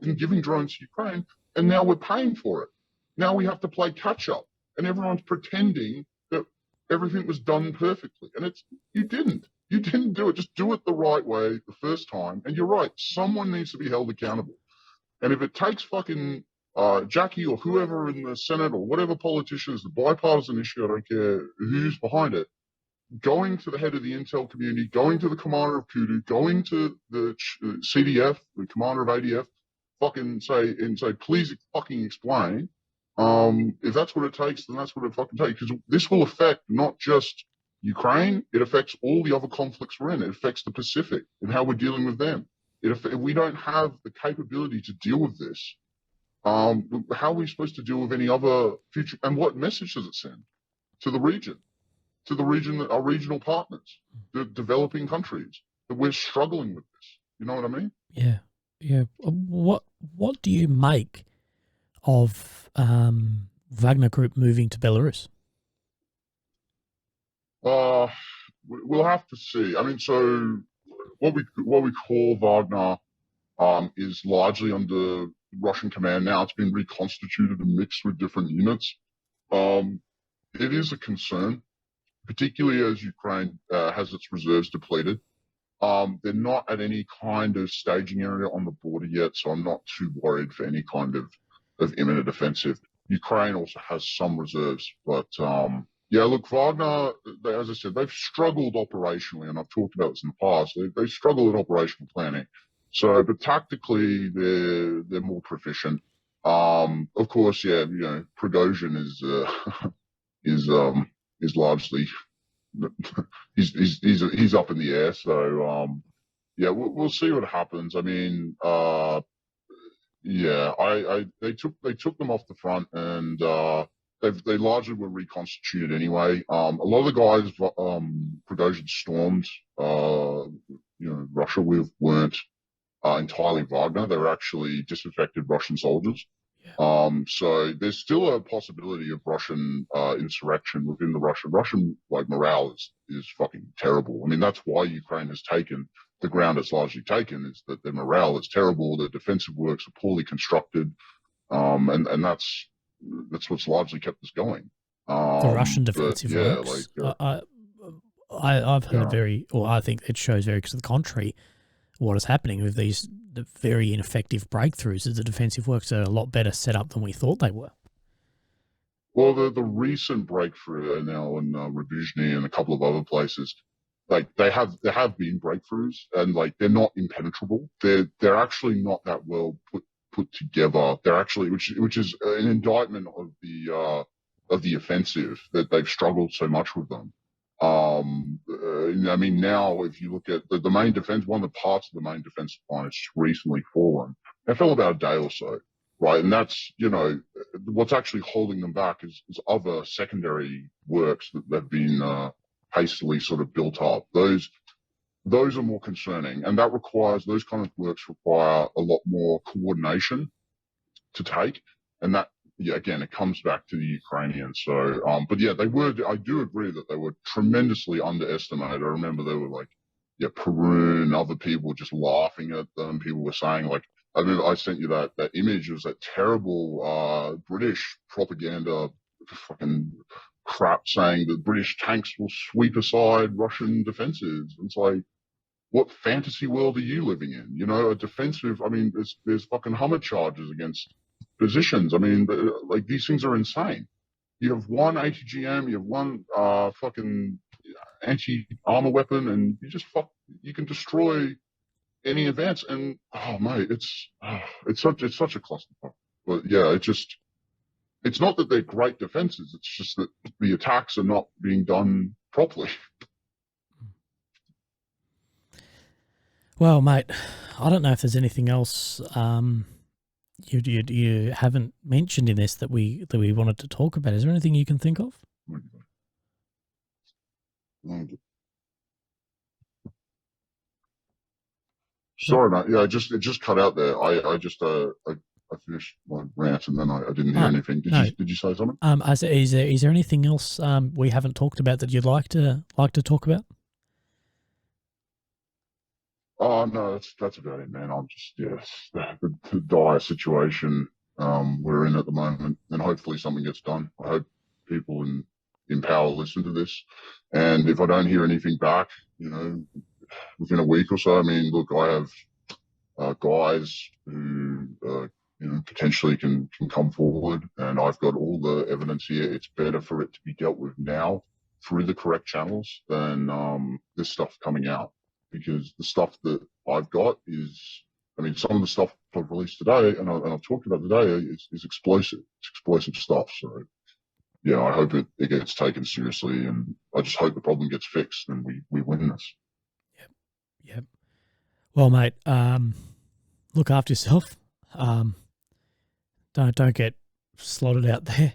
Speaker 2: in giving drones to Ukraine, and now we're paying for it. Now we have to play catch up, and everyone's pretending that everything was done perfectly, and you didn't do it. Just do it the right way the first time, and you're right. Someone needs to be held accountable, and if it takes fucking Jackie or whoever in the Senate or whatever politician is the bipartisan issue, I don't care who's behind it, going to the head of the intel community, going to the commander of Kudu, going to the CDF, the commander of ADF, say, please fucking explain. If that's what it takes, then that's what it fucking takes. Because this will affect not just Ukraine, it affects all the other conflicts we're in. It affects the Pacific and how we're dealing with them. If we don't have the capability to deal with this, how are we supposed to deal with any other future? And what message does it send to the region? To the region, our regional partners, the developing countries, that we're struggling with this. You know what I mean?
Speaker 1: Yeah. Yeah. What do you make of Wagner Group moving to Belarus?
Speaker 2: Uh, we'll have to see. I mean, so what we call Wagner is largely under Russian command now. It's been reconstituted and mixed with different units. Um, it is a concern, particularly as Ukraine has its reserves depleted. They're not at any kind of staging area on the border yet, so I'm not too worried for any kind of imminent offensive. Ukraine also has some reserves, but yeah, look, Wagner, as I said, they've struggled operationally, and I've talked about this in the past. They struggle at operational planning. So, but tactically, they're more proficient. Of course, yeah, Prigozhin is is largely he's up in the air. So yeah, we'll see what happens. I mean, yeah, I they took them off the front, and they largely were reconstituted anyway. A lot of the guys Prigozhin stormed Russia with weren't entirely Wagner. They were actually disaffected Russian soldiers. So there's still a possibility of Russian insurrection within the Russian like morale is fucking terrible. I mean, that's why Ukraine has taken the ground it's largely taken, is that their morale is terrible, their defensive works are poorly constructed, and that's what's largely kept us going.
Speaker 1: The Russian
Speaker 2: But
Speaker 1: defensive
Speaker 2: yeah,
Speaker 1: works. I've heard
Speaker 2: yeah.
Speaker 1: or I think it shows very to the contrary. What is happening with these very ineffective breakthroughs is the defensive works are a lot better set up than we thought they were.
Speaker 2: Well, the recent breakthrough now in Rubizhny and a couple of other places, like there have been breakthroughs, and like they're not impenetrable. They're actually not that well put together. They're actually which is an indictment of the offensive, that they've struggled so much with them. I mean, now if you look at the main defense, one of the parts of the main defensive line has recently fallen. It fell about a day or so, right? And that's, what's actually holding them back is other secondary works that have been hastily sort of built up. Those are more concerning, and those kind of works require a lot more coordination to take, and that, yeah, again, it comes back to the Ukrainians. So, but yeah, I do agree that they were tremendously underestimated. I remember they were like, yeah, Peru and other people just laughing at them. People were saying like, I remember I sent you that image. It was that terrible British propaganda fucking crap saying that British tanks will sweep aside Russian defenses. It's like, what fantasy world are you living in? A defensive. I mean, there's fucking Hummer charges against positions. I mean, like, these things are insane. You have one ATGM, you have one fucking anti-armor weapon, and you can destroy any advance. And oh mate, it's such a clusterfuck. But yeah, it's not that they're great defenses. It's just that the attacks are not being done properly.
Speaker 1: Well, mate, I don't know if there's anything else you haven't mentioned in this that we wanted to talk about. Is there anything you can think of? No.
Speaker 2: Sorry, mate. Yeah, it just cut out there. I finished my rant, and then I didn't hear anything. Did you say something?
Speaker 1: Is there anything else we haven't talked about that you'd like to talk about?
Speaker 2: Oh no, that's about it, man. I'm just, yes, the dire situation we're in at the moment, and hopefully something gets done. I hope people in power listen to this, and if I don't hear anything back, within a week or so, I mean, look, I have guys who potentially can come forward, and I've got all the evidence here. It's better for it to be dealt with now through the correct channels than this stuff coming out, because the stuff that I've got is, I mean, some of the stuff I've released today and I've talked about today is explosive. It's explosive stuff. So yeah, I hope it gets taken seriously, and I just hope the problem gets fixed and we win this.
Speaker 1: Yep. Well, mate, look after yourself. Don't get slotted out there.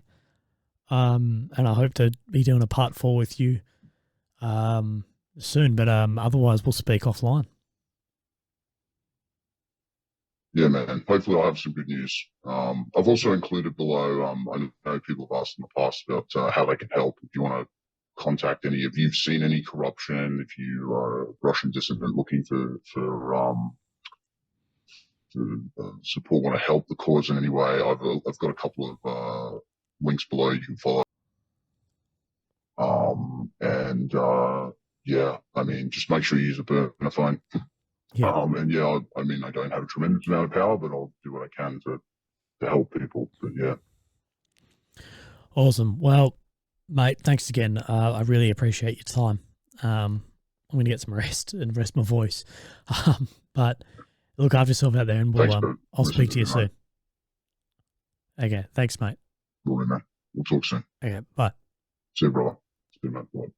Speaker 1: And I hope to be doing a part 4 with you soon. But otherwise, we'll speak offline.
Speaker 2: Yeah, man. Hopefully, I'll have some good news. I've also included below. I know people have asked in the past about how they can help. If you want to contact any, if you've seen any corruption, if you are a Russian dissident looking for support, want to help the cause in any way, I've got a couple of links below you can follow. And yeah, I mean, just make sure you use a burner phone.
Speaker 1: Yeah.
Speaker 2: And yeah, I mean, I don't have a tremendous amount of power, but I'll do what I can to help people. But yeah.
Speaker 1: Awesome. Well, mate, thanks again. I really appreciate your time. I'm going to get some rest and rest my voice. But look after yourself out there, and I'll speak to you soon. Okay. Thanks, mate.
Speaker 2: Really, man. We'll talk soon.
Speaker 1: Okay. Bye.
Speaker 2: See you, brother. See you, mate. Bye.